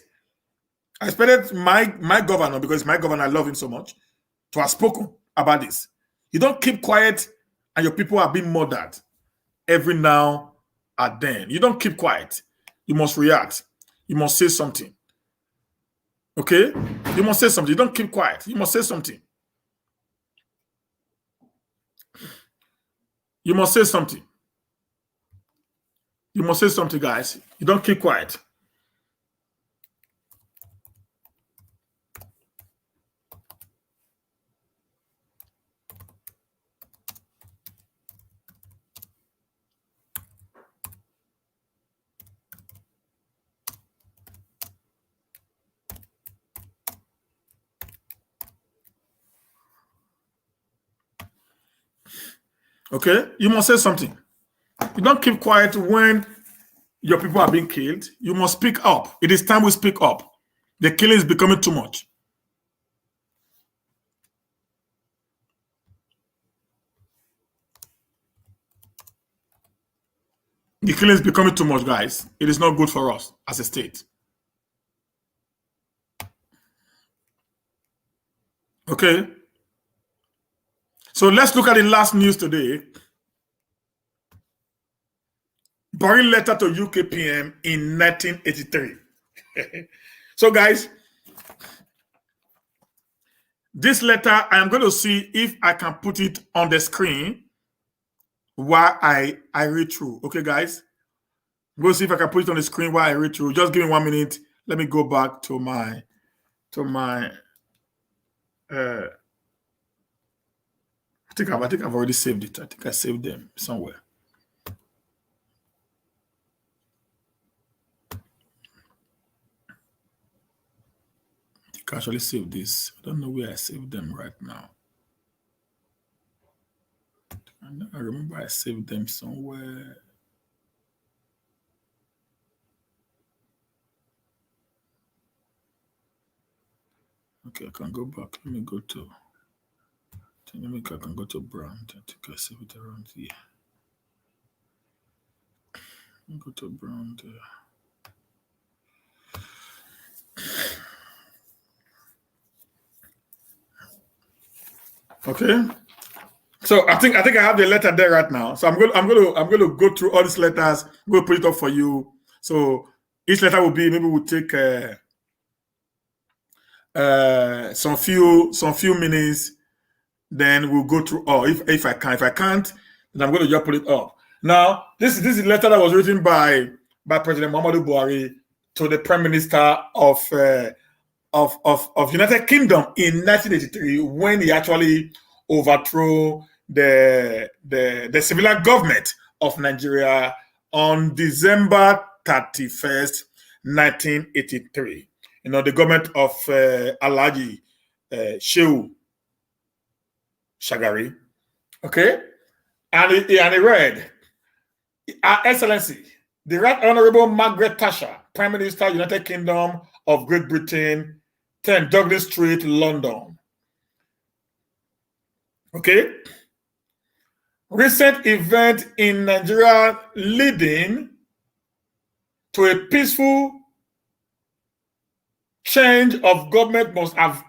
I expected my governor, because my governor, I love him so much, to have spoken about this. You don't keep quiet and your people are being murdered every now and then. You don't keep quiet. You must react. You must say something. Okay? You must say something. You don't keep quiet. You must say something. You must say something. You must say something, guys. You don't keep quiet. Okay? You must say something. You don't keep quiet when your people are being killed. You must speak up. It is time we speak up. The killing is becoming too much. The killing is becoming too much, guys. It is not good for us as a state. Okay? So let's look at the last news today. Buhari letter to UK PM in 1983. So, guys, this letter, I am going to see if I can put it on the screen while I read through. Okay, guys? Go see if I can put it on the screen while I read through. Just give me 1 minute. Let me go back to my I think I've already saved it. I think I saved them somewhere. I think I actually saved this. I don't know where I saved them right now. I remember I saved them somewhere. Okay, I can go back. Let me go to. I can go to brand. I think I saved it around here. Go to brand. Okay. So I think I have the letter there right now. So I'm going to go through all these letters. I'm going to put it up for you. So each letter will be, maybe we'll take some few minutes. Then we'll go through all. If I can. If I can't, then I'm going to just put it up. Now, this is a letter that was written by President Muhammadu Buhari to the Prime Minister of United Kingdom in 1983 when he actually overthrew the civilian government of Nigeria on December 31st, 1983. The government of Alhaji Shehu Shagari. Okay? And he read, Her Excellency, the Right Honorable Margaret Thatcher, Prime Minister, United Kingdom of Great Britain, 10 Douglas Street, London. Okay? Recent event in Nigeria leading to a peaceful change of government must have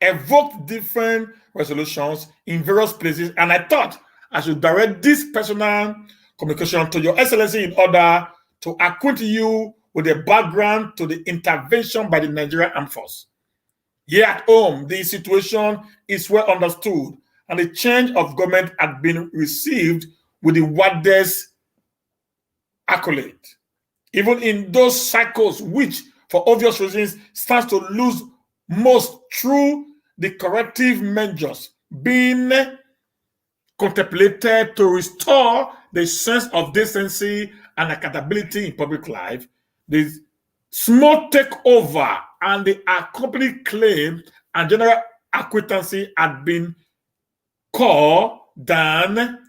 evoked different resolutions in various places. And I thought I should direct this personal communication to Your Excellency in order to acquaint you with the background to the intervention by the Nigerian Armed Force. Here at home, the situation is well understood and the change of government had been received with the widest accolade. Even in those cycles which, for obvious reasons, stands to lose most through the corrective measures being contemplated to restore the sense of decency and accountability in public life, the small takeover and the accompanied claim and general acquittancy had been called than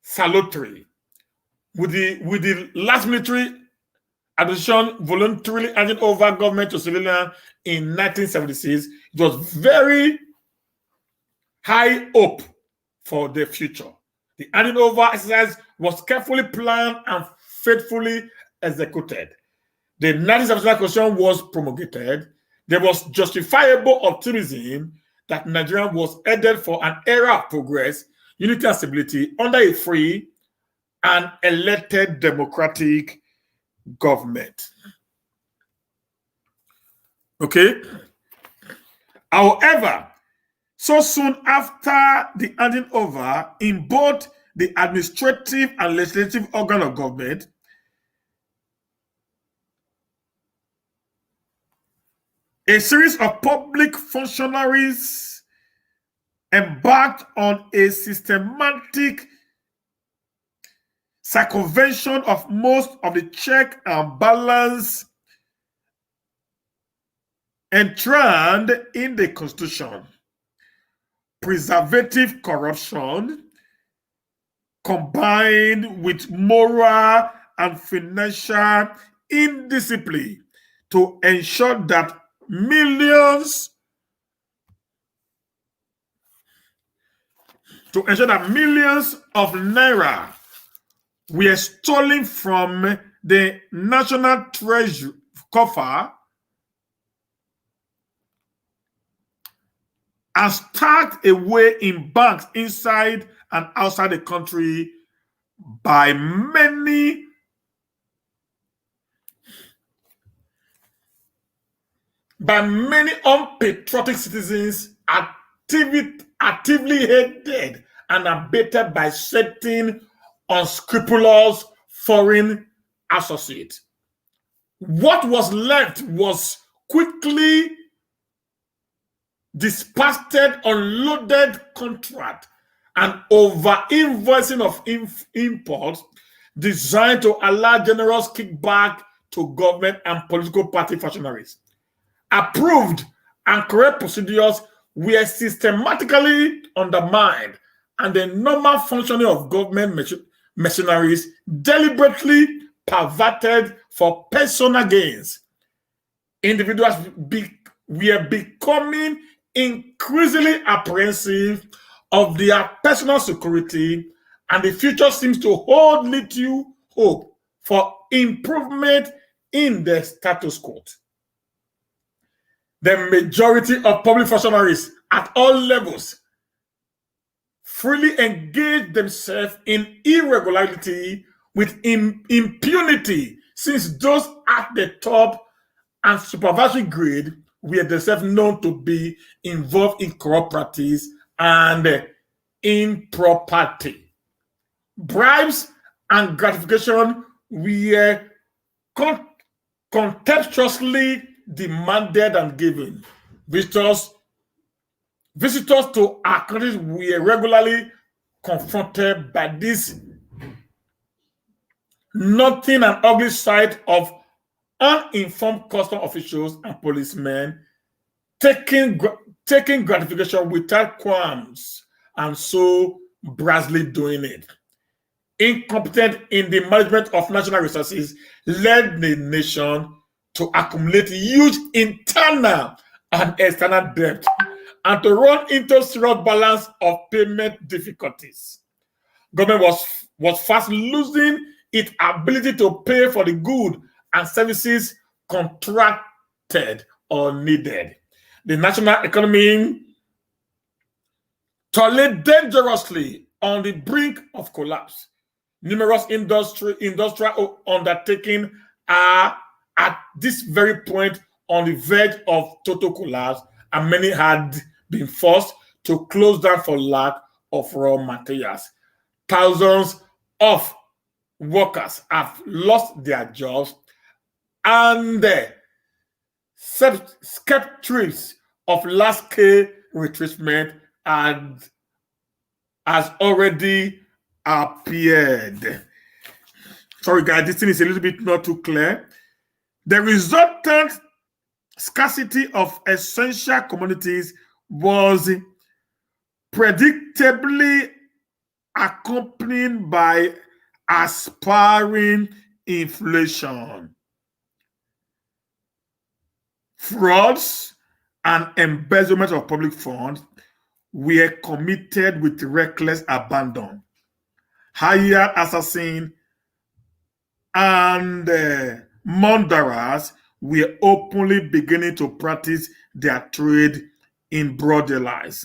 salutary. With the last military administration voluntarily handing over government to civilians in 1976, it was very high hope for the future. The handing over exercise was carefully planned and faithfully executed. The 1979 Constitution was promulgated. There was justifiable optimism that Nigeria was headed for an era of progress, unity, and stability under a free and elected democratic government. Okay? However, so soon after the handing over in both the administrative and legislative organ of government, a series of public functionaries embarked on a systematic circumvention of most of the check and balance enshrined in the Constitution. Preservative corruption combined with moral and financial indiscipline to ensure that millions of naira were stolen from the national treasury coffer and stacked away in banks inside and outside the country by many unpatriotic citizens actively hated and abetted by certain unscrupulous foreign associates. What was left was quickly dispersed, unloaded contract and over-invoicing of imports designed to allow generous kickback to government and political party functionaries. Approved and correct procedures were systematically undermined, and the normal functioning of government machineries deliberately perverted for personal gains. Individuals were becoming increasingly apprehensive of their personal security, and the future seems to hold little hope for improvement in the status quo. The majority of public functionaries at all levels freely engage themselves in irregularity with impunity, since those at the top and supervisory grade were themselves known to be involved in corrupt practice and impropriety. Bribes and gratification were contemptuously demanded and given. Visitors to our countries were regularly confronted by this nothing and ugly sight of uninformed custom officials and policemen taking gratification without qualms and so brazenly doing it. Incompetent in the management of national resources led the nation to accumulate huge internal and external debt and to run into serious balance of payment difficulties. Government was fast losing its ability to pay for the goods and services contracted or needed. The national economy toiled dangerously on the brink of collapse. Numerous industrial undertakings are at this very point on the verge of total collapse, and many had been forced to close down for lack of raw materials. Thousands of workers have lost their jobs, and the skeptics of large-scale retrenchment has already appeared. Sorry, guys, this thing is a little bit not too clear. The resultant scarcity of essential commodities was predictably accompanied by aspiring inflation. Frauds and embezzlement of public funds were committed with reckless abandon. Hired assassins and murderers were openly beginning to practice their trade in broad daylight.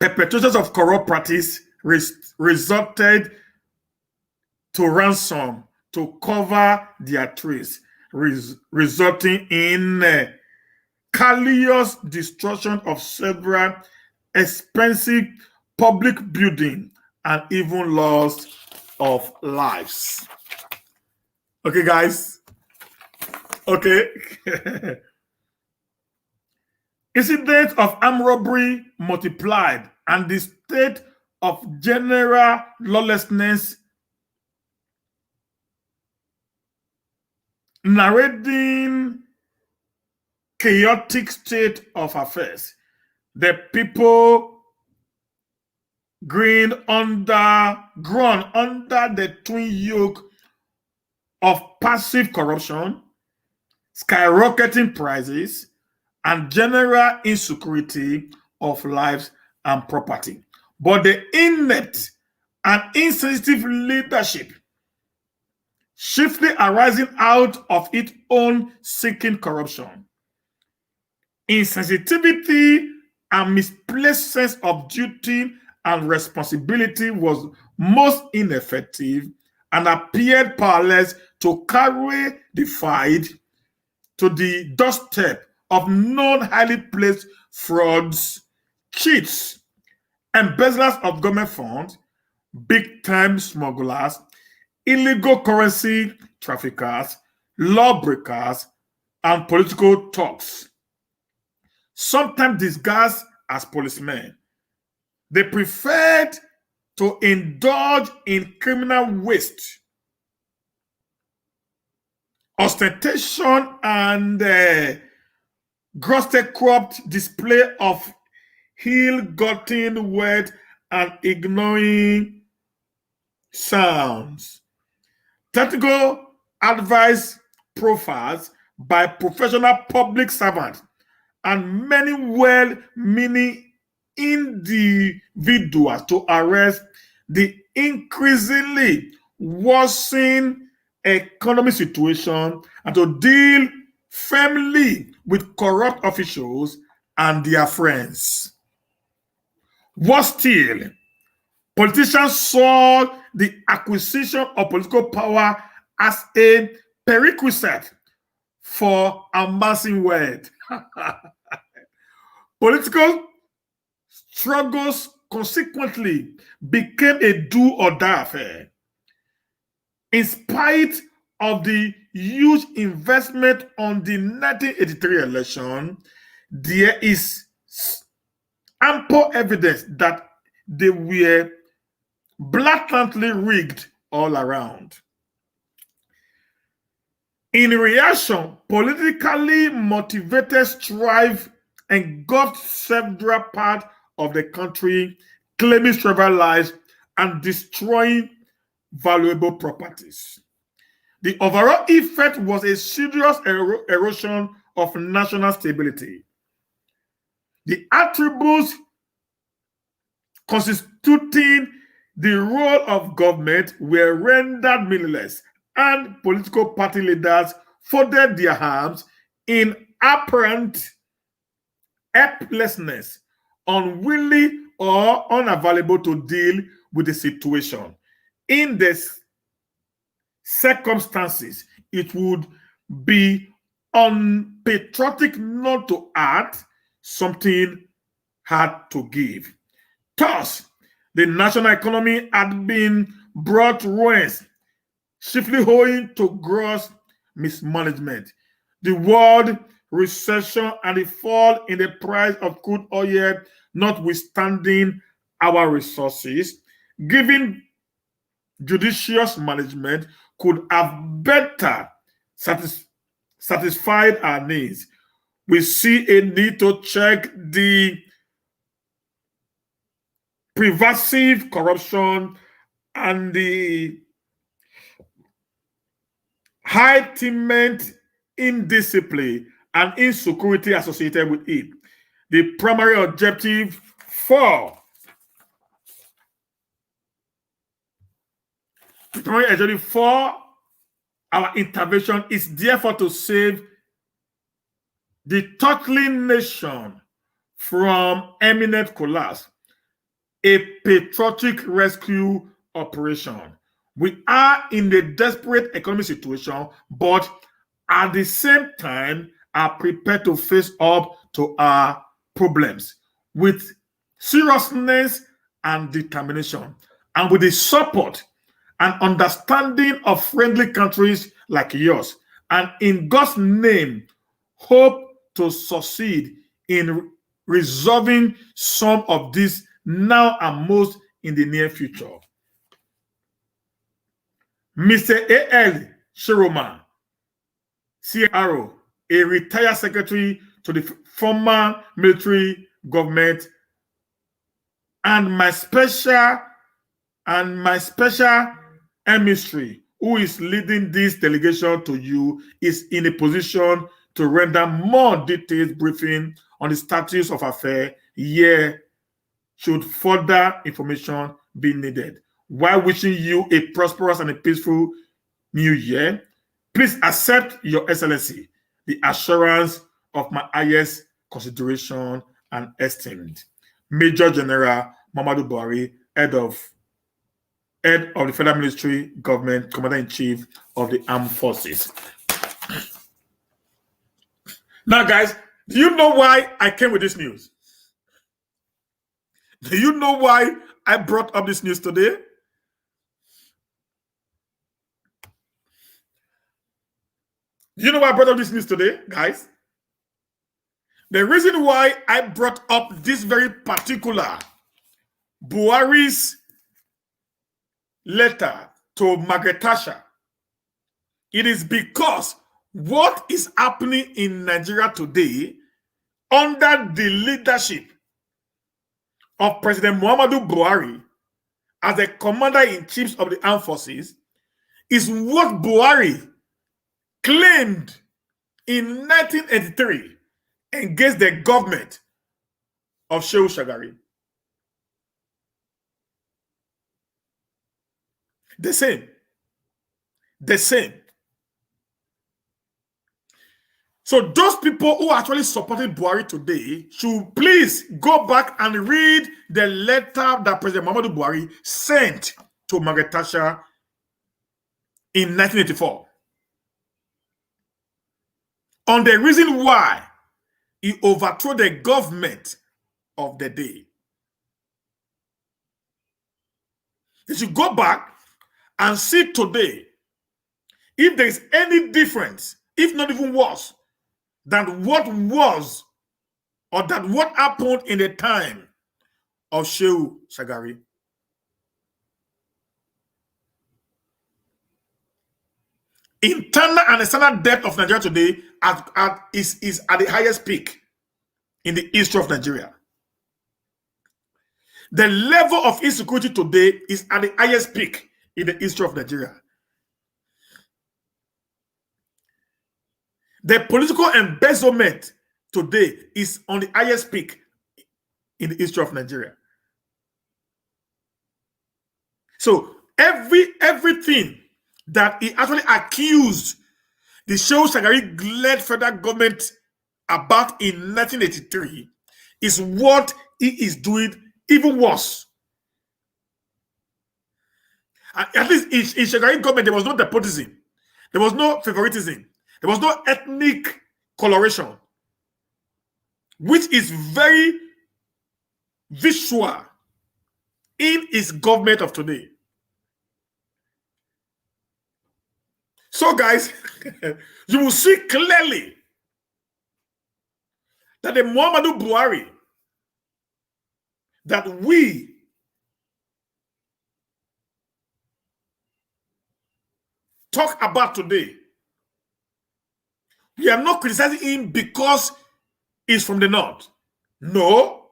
Perpetrators of corrupt practice resorted to ransom to cover their trades, resulting in callous destruction of several expensive public buildings and even loss of lives. Okay, guys. Okay. Incidents of armed robbery multiplied, and the state of general lawlessness narrating chaotic state of affairs. The people grown under the twin yoke of passive corruption, skyrocketing prices, and general insecurity of lives and property. But the inept and insensitive leadership, chiefly arising out of its own seeking corruption, insensitivity and misplaced sense of duty and responsibility was most ineffective and appeared powerless to carry the fight to the doorstep of known highly placed frauds, cheats, embezzlers of government funds, big-time smugglers, illegal currency traffickers, lawbreakers, and political thugs. Sometimes disguised as policemen. They preferred to indulge in criminal waste, ostentation, and grossly corrupt display of ill-gotten wealth and ignoring sounds. Technical advice profiles by professional public servants and many well-meaning individuals to arrest the increasingly worsening economic situation and to deal firmly with corrupt officials and their friends. Worse still, politicians saw the acquisition of political power as a prerequisite for amassing wealth. Political struggles consequently became a do or die affair. In spite of the huge investment on the 1983 election, there is ample evidence that they were blatantly rigged all around. In reaction, politically motivated strife engulfed several parts of the country, claiming several lives and destroying valuable properties. The overall effect was a serious erosion of national stability. The attributes constituting the role of government were rendered meaningless, and political party leaders folded their arms in apparent helplessness, unwilling or unavailable to deal with the situation. In this circumstances, it would be unpatriotic not to act. Something had to give. Thus, the national economy had been brought to ruins, chiefly owing to gross mismanagement. The world recession and the fall in the price of crude oil, notwithstanding our resources, given judicious management, could have better satisfied our needs. We see a need to check the pervasive corruption and the heightened indiscipline and insecurity associated with it. The primary objective for our intervention is therefore to save the tottering nation from imminent collapse, a patriotic rescue operation. We are in a desperate economic situation, but at the same time are prepared to face up to our problems with seriousness and determination, and with the support and understanding of friendly countries like yours. And in God's name, hope to succeed in resolving some of these now and most in the near future. Mr. A.L. Shiroma, CRO, a retired secretary to the former military government, and my special emissary, who is leading this delegation to you, is in a position to render more detailed briefing on the status of affairs here should further information be needed. While wishing you a prosperous and a peaceful new year, please accept, Your Excellency, the assurance of my highest consideration and esteem. Major General Muhammadu Buhari, head of the Federal Military Government, Commander-in-Chief of the Armed Forces. Now, guys, do you know why I came with this news? Do you know why I brought up this news today? Do you know why I brought up this news today, guys? The reason why I brought up this very particular Buhari's letter to Margaret Thatcher, it is because what is happening in Nigeria today under the leadership of President Muhammadu Buhari as the commander-in-chief of the armed forces is what Buhari claimed in 1983 against the government of Shehu Shagari. The same. So those people who actually supported Buhari today should please go back and read the letter that President Muhammadu Buhari sent to Margaret Thatcher in 1984 on the reason why he overthrew the government of the day. They should go back and see today if there is any difference, if not even worse, than what was or that what happened in the time of Shehu Shagari. Internal and external debt of Nigeria today is at the highest peak in the history of Nigeria. The level of insecurity today is at the highest peak in the history of Nigeria. The political embezzlement today is on the highest peak in the history of Nigeria. So everything that he actually accused the Shehu Shagari-led federal government about in 1983 is what he is doing even worse. At least in Shagari government, there was no nepotism. There was no favoritism. There was no ethnic coloration, which is very visual in his government of today. So, guys, you will see clearly that the Muhammadu Buhari that we talk about today, we are not criticizing him because he's from the north. No.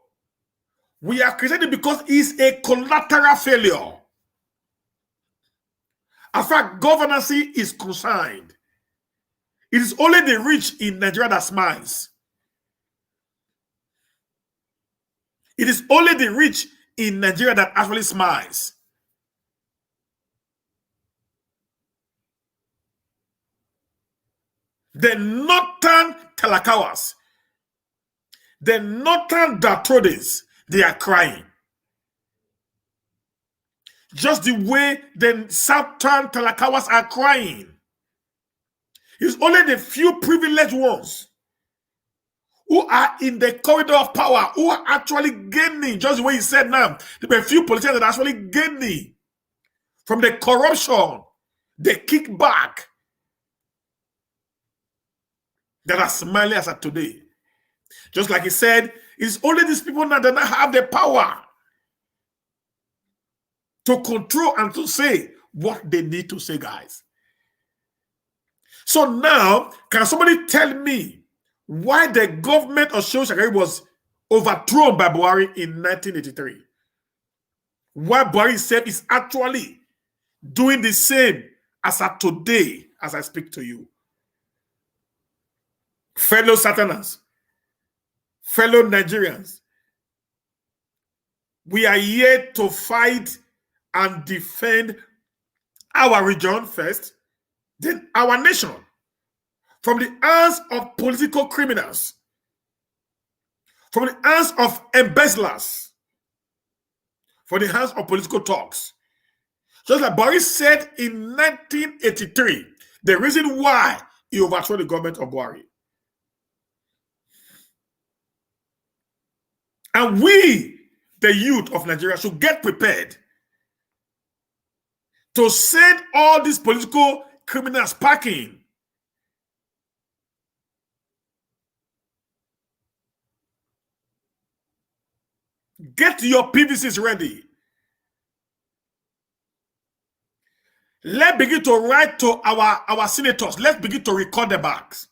We are criticizing him because he's a collateral failure. As far as governance is concerned, it is only the rich in Nigeria that smiles. It is only the rich in Nigeria that actually smiles. The northern Talakawas, the northern Datrodes, they are crying. Just the way the southern Talakawas are crying. It's only the few privileged ones who are in the corridor of power, who are actually gaining, just the way he said now. There are a few politicians that are actually gaining from the corruption, the kickback, that are smiling as of today. Just like he said, it's only these people now that have the power to control and to say what they need to say, guys. So now, can somebody tell me why the government of Shehu Shagari was overthrown by Buhari in 1983? Why Buhari said is actually doing the same as of today, as I speak to you. Fellow Southerners, fellow Nigerians, we are here to fight and defend our region first, then our nation from the hands of political criminals, from the hands of embezzlers, from the hands of political talks. Just like Buhari said in 1983, the reason why he overthrew the government of Buhari. And we, the youth of Nigeria, should get prepared to send all these political criminals packing. Get your PVCs ready. Let's begin to write to our senators. Let's begin to record the bags.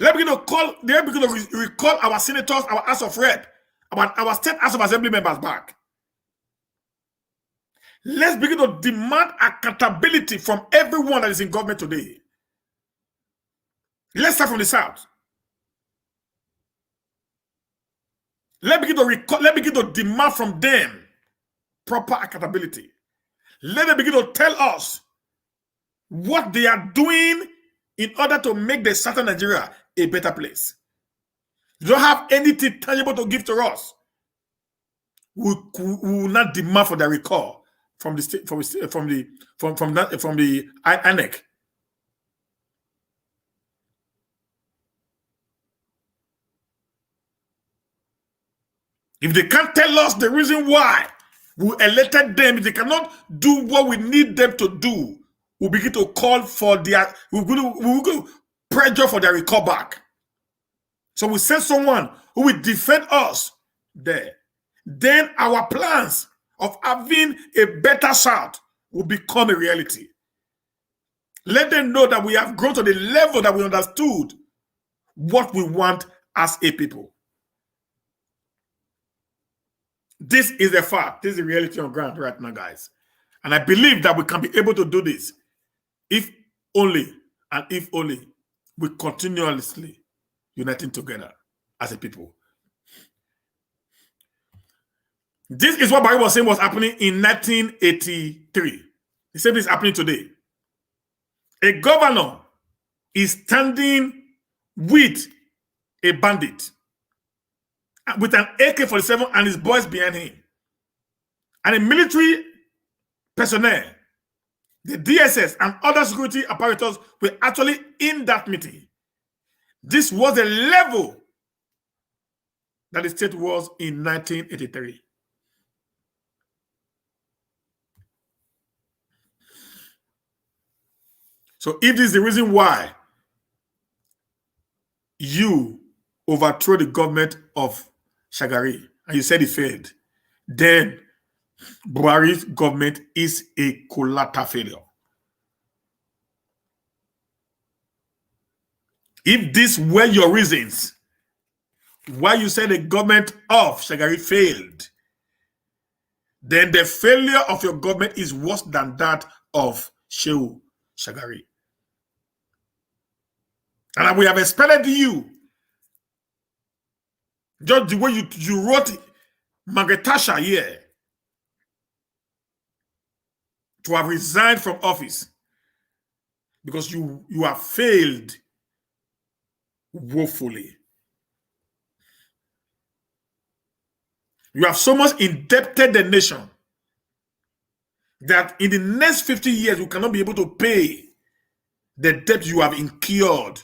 Let's begin to recall our senators, our House of Rep, our state House of Assembly members back. Let's begin to demand accountability from everyone that is in government today. Let's start from the South. Let's begin to demand from them proper accountability. Let them begin to tell us what they are doing in order to make the Southern Nigeria a better place. They don't have anything tangible to give to us. We will not demand for the recall from the state, from the INEC. If they can't tell us the reason why We elected them. If they cannot do what we need them to do, we'll begin to call for their, we're going to pressure for their recall back. So we send someone who will defend us there. Then our plans of having a better South will become a reality. Let them know that we have grown to the level that we understood what we want as a people. This is a fact. This is the reality on ground right now, guys. And I believe that we can be able to do this if only we continuously uniting together as a people. This is what Buhari was saying was happening in 1983. The same thing is happening today. A governor is standing with a bandit with an AK-47 and his boys behind him. And the military personnel, the DSS and other security apparatus were actually in that meeting. This was the level that the state was in 1983. So if this is the reason why you overthrew the government of Shagari and you said it failed, then Buhari's government is a collateral failure. If these were your reasons why you said the government of Shagari failed, then the failure of your government is worse than that of Shehu Shagari. And we have expected you, just the way you wrote Margaret Thatcher here, to have resigned from office because you have failed woefully. You have so much indebted the nation that in the next 50 years, you cannot be able to pay the debt you have incurred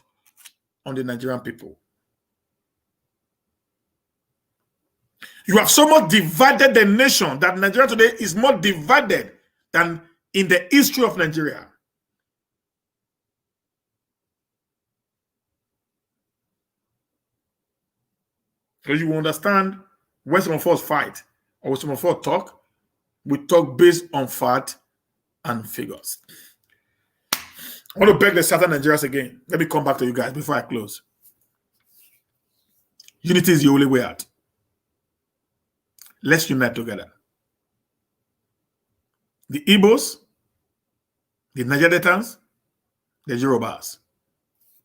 on the Nigerian people. You have so much divided the nation that Nigeria today is more divided than in the history of Nigeria. So you understand when some of us fight or when some of us talk, we talk based on fact and figures. I want to beg the Southern Nigerians again. Let me come back to you guys before I close. Unity is the only way out. Let's unite together. The Igbos, the Niger-Deltans, the Yorubas.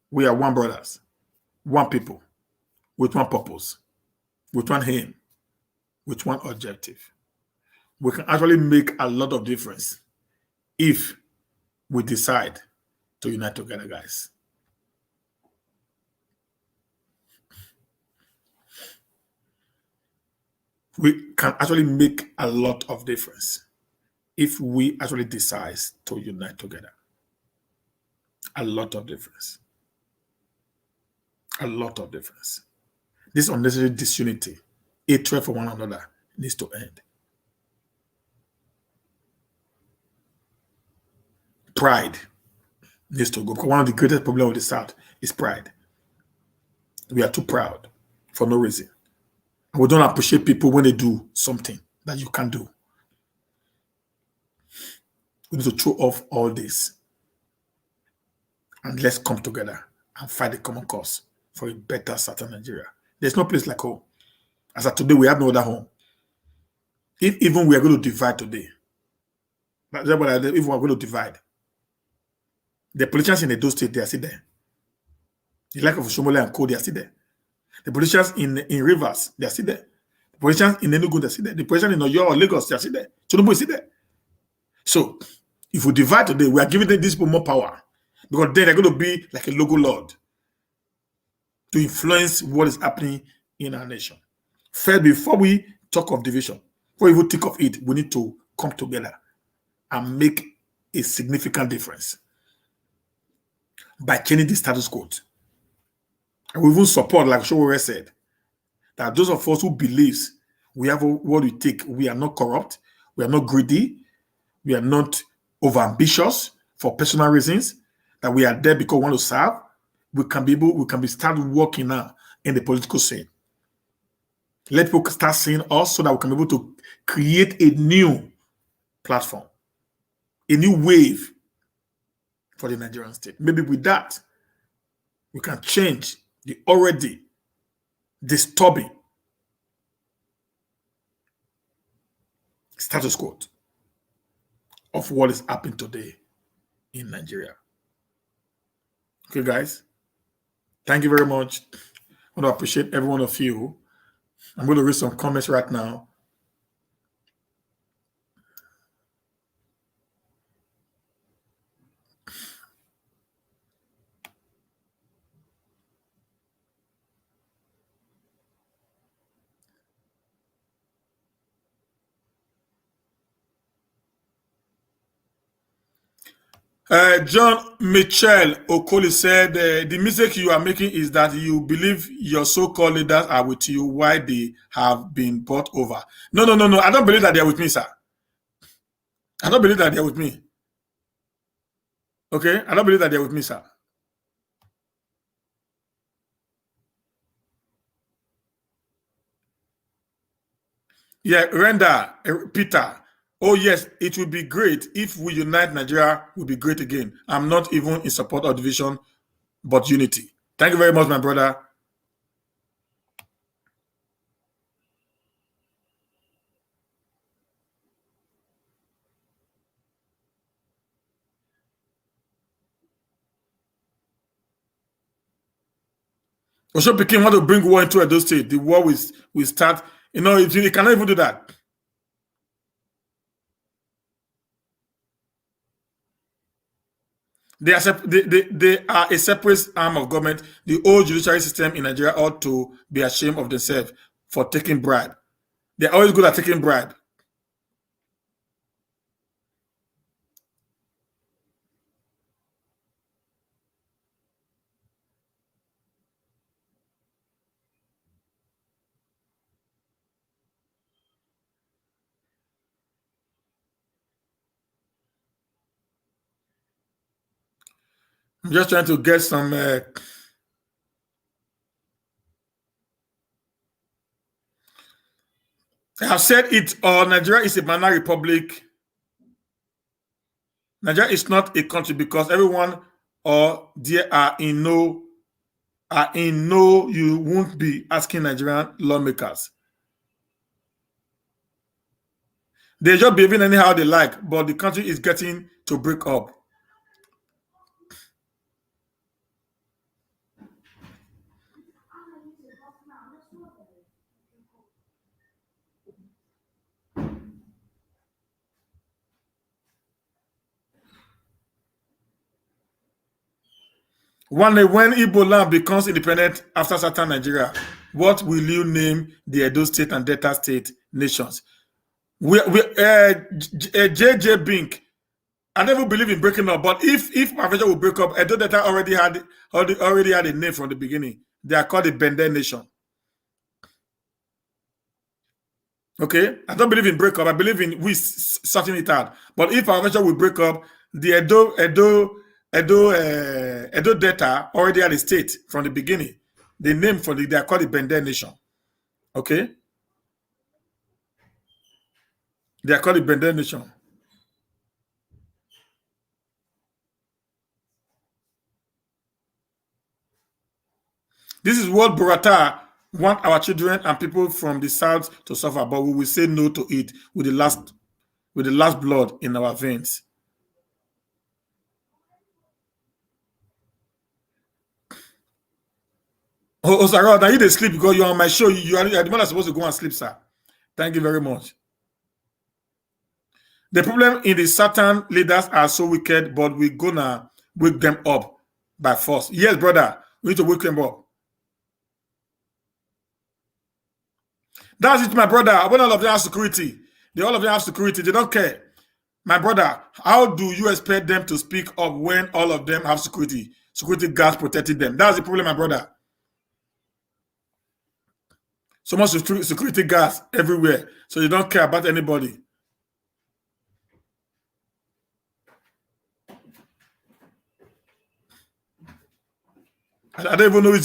We are one brothers, one people, with one purpose, with one aim, with one objective. We can actually make a lot of difference if we decide to unite together, guys. We can actually make a lot of difference if we actually decide to unite together. A lot of difference. A lot of difference. This unnecessary disunity, hatred for one another, needs to end. Pride needs to go. Because one of the greatest problems with the South is pride. We are too proud for no reason. And we don't appreciate people when they do something that you can't do. We need to throw off all this. And let's come together and fight the common cause for a better Southern Nigeria. There's no place like home. As of today, we have no other home. If even we are going to divide today, if we are going to divide, the politicians in Edo State, they are still there. The like of Oshomole and Co, they are still there. The politicians in Rivers, they are still there. The politicians in Enugu, they are still there. The politicians in Oyo or Lagos, they are still there. Tinubu is still there. So, if we divide today, we are giving these people more power. Because then they're going to be like a local lord to influence what is happening in our nation. First, before we talk of division, before we even think of it, we need to come together and make a significant difference by changing the status quo. And we even support, like Showore said, that those of us who believes we have what we take, we are not corrupt, We are not greedy. We are not overambitious for personal reasons. That we are there because we want to serve. We can start working now in the political scene. Let people start seeing us so that we can be able to create a new platform, a new wave for the Nigerian state. Maybe with that, we can change the already disturbing status quo of what is happening today in Nigeria. Okay, guys. Thank you very much. I want to appreciate every one of you. I'm going to read some comments right now. John Michel Okoli said, the mistake you are making is that you believe your so-called leaders are with you while they have been bought over. No. I don't believe that they are with me, sir. I don't believe that they are with me. Okay? I don't believe that they are with me, sir. Yeah, Renda, Peter. Oh, yes, it would be great if we unite Nigeria, will be great again. I'm not even in support of division, but unity. Thank you very much, my brother. Osho Peking want to bring war into Edo State. The war will start. You know, it cannot even do that. They are a separate arm of government. The old judiciary system in Nigeria ought to be ashamed of themselves for taking bribe. They're always good at taking bribe. I'm just trying to get some. I have said it. Nigeria is a banana republic. Nigeria is not a country because everyone or there are in no. You won't be asking Nigerian lawmakers. They're just behaving anyhow they like, but the country is getting to break up. One day, when Igbo land becomes independent after Southern Nigeria, what will you name the Edo State and Delta State nations? JJ Bink, I never believe in breaking up, but if Africa will break up, Edo Delta already had a name from the beginning. They are called the Bende Nation. Okay, I don't believe in breakup. I believe in we sorting it out. But if Africa will break up, the Edo Delta already had a state from the beginning. The name for they are called the Bende Nation. Okay? They are called the Bende Nation. This is what Buratai want our children and people from the south to suffer, but we will say no to it with the last blood in our veins. Oh, Sarah, now you didn't sleep because you're on my show. You are the one that's supposed to go and sleep, sir. Thank you very much. The problem in the Satan leaders are so wicked, but we're gonna wake them up by force. Yes, brother, we need to wake them up. That's it, my brother. When all of them have security, all of them have security. They don't care. My brother, how do you expect them to speak up when all of them have security? Security guards protecting them. That's the problem, my brother. So much security guards everywhere, so they don't care about anybody. I don't even know who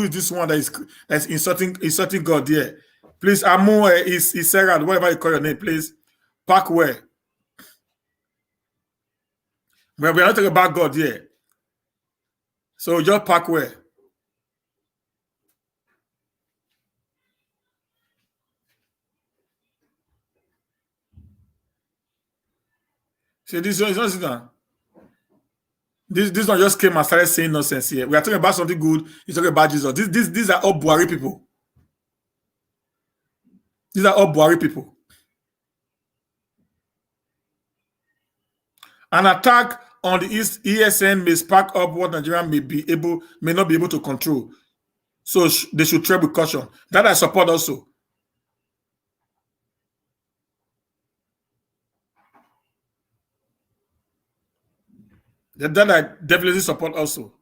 is this one that's insulting God there. Please, Amu is Sarah, whatever you call your name, please. Park where? We are not talking about God here. So just park where? See, this one is not done. This one just came and started saying nonsense here. We are talking about something good. He's talking about Jesus. These are all Buhari people. These are all Buhari people. An attack on the ESN may spark up what Nigeria may not be able to control. So they should tread with caution. That I support also. That I definitely support also.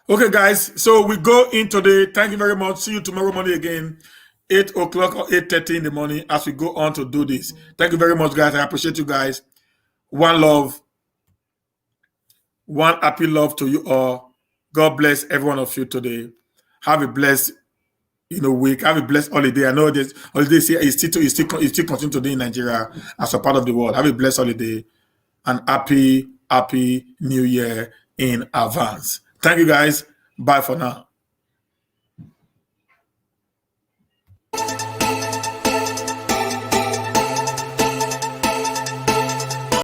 Okay, guys. So we go in today. Thank you very much. See you tomorrow morning again, 8 o'clock or 8:30 in the morning as we go on to do this. Thank you very much, guys. I appreciate you guys. One love. One happy love to you all. God bless every one of you today. Have a blessed week. Have a blessed holiday. I know this holiday here is still continuing today in Nigeria as a part of the world. Have a blessed holiday and happy New Year in advance. Thank you guys. Bye for now.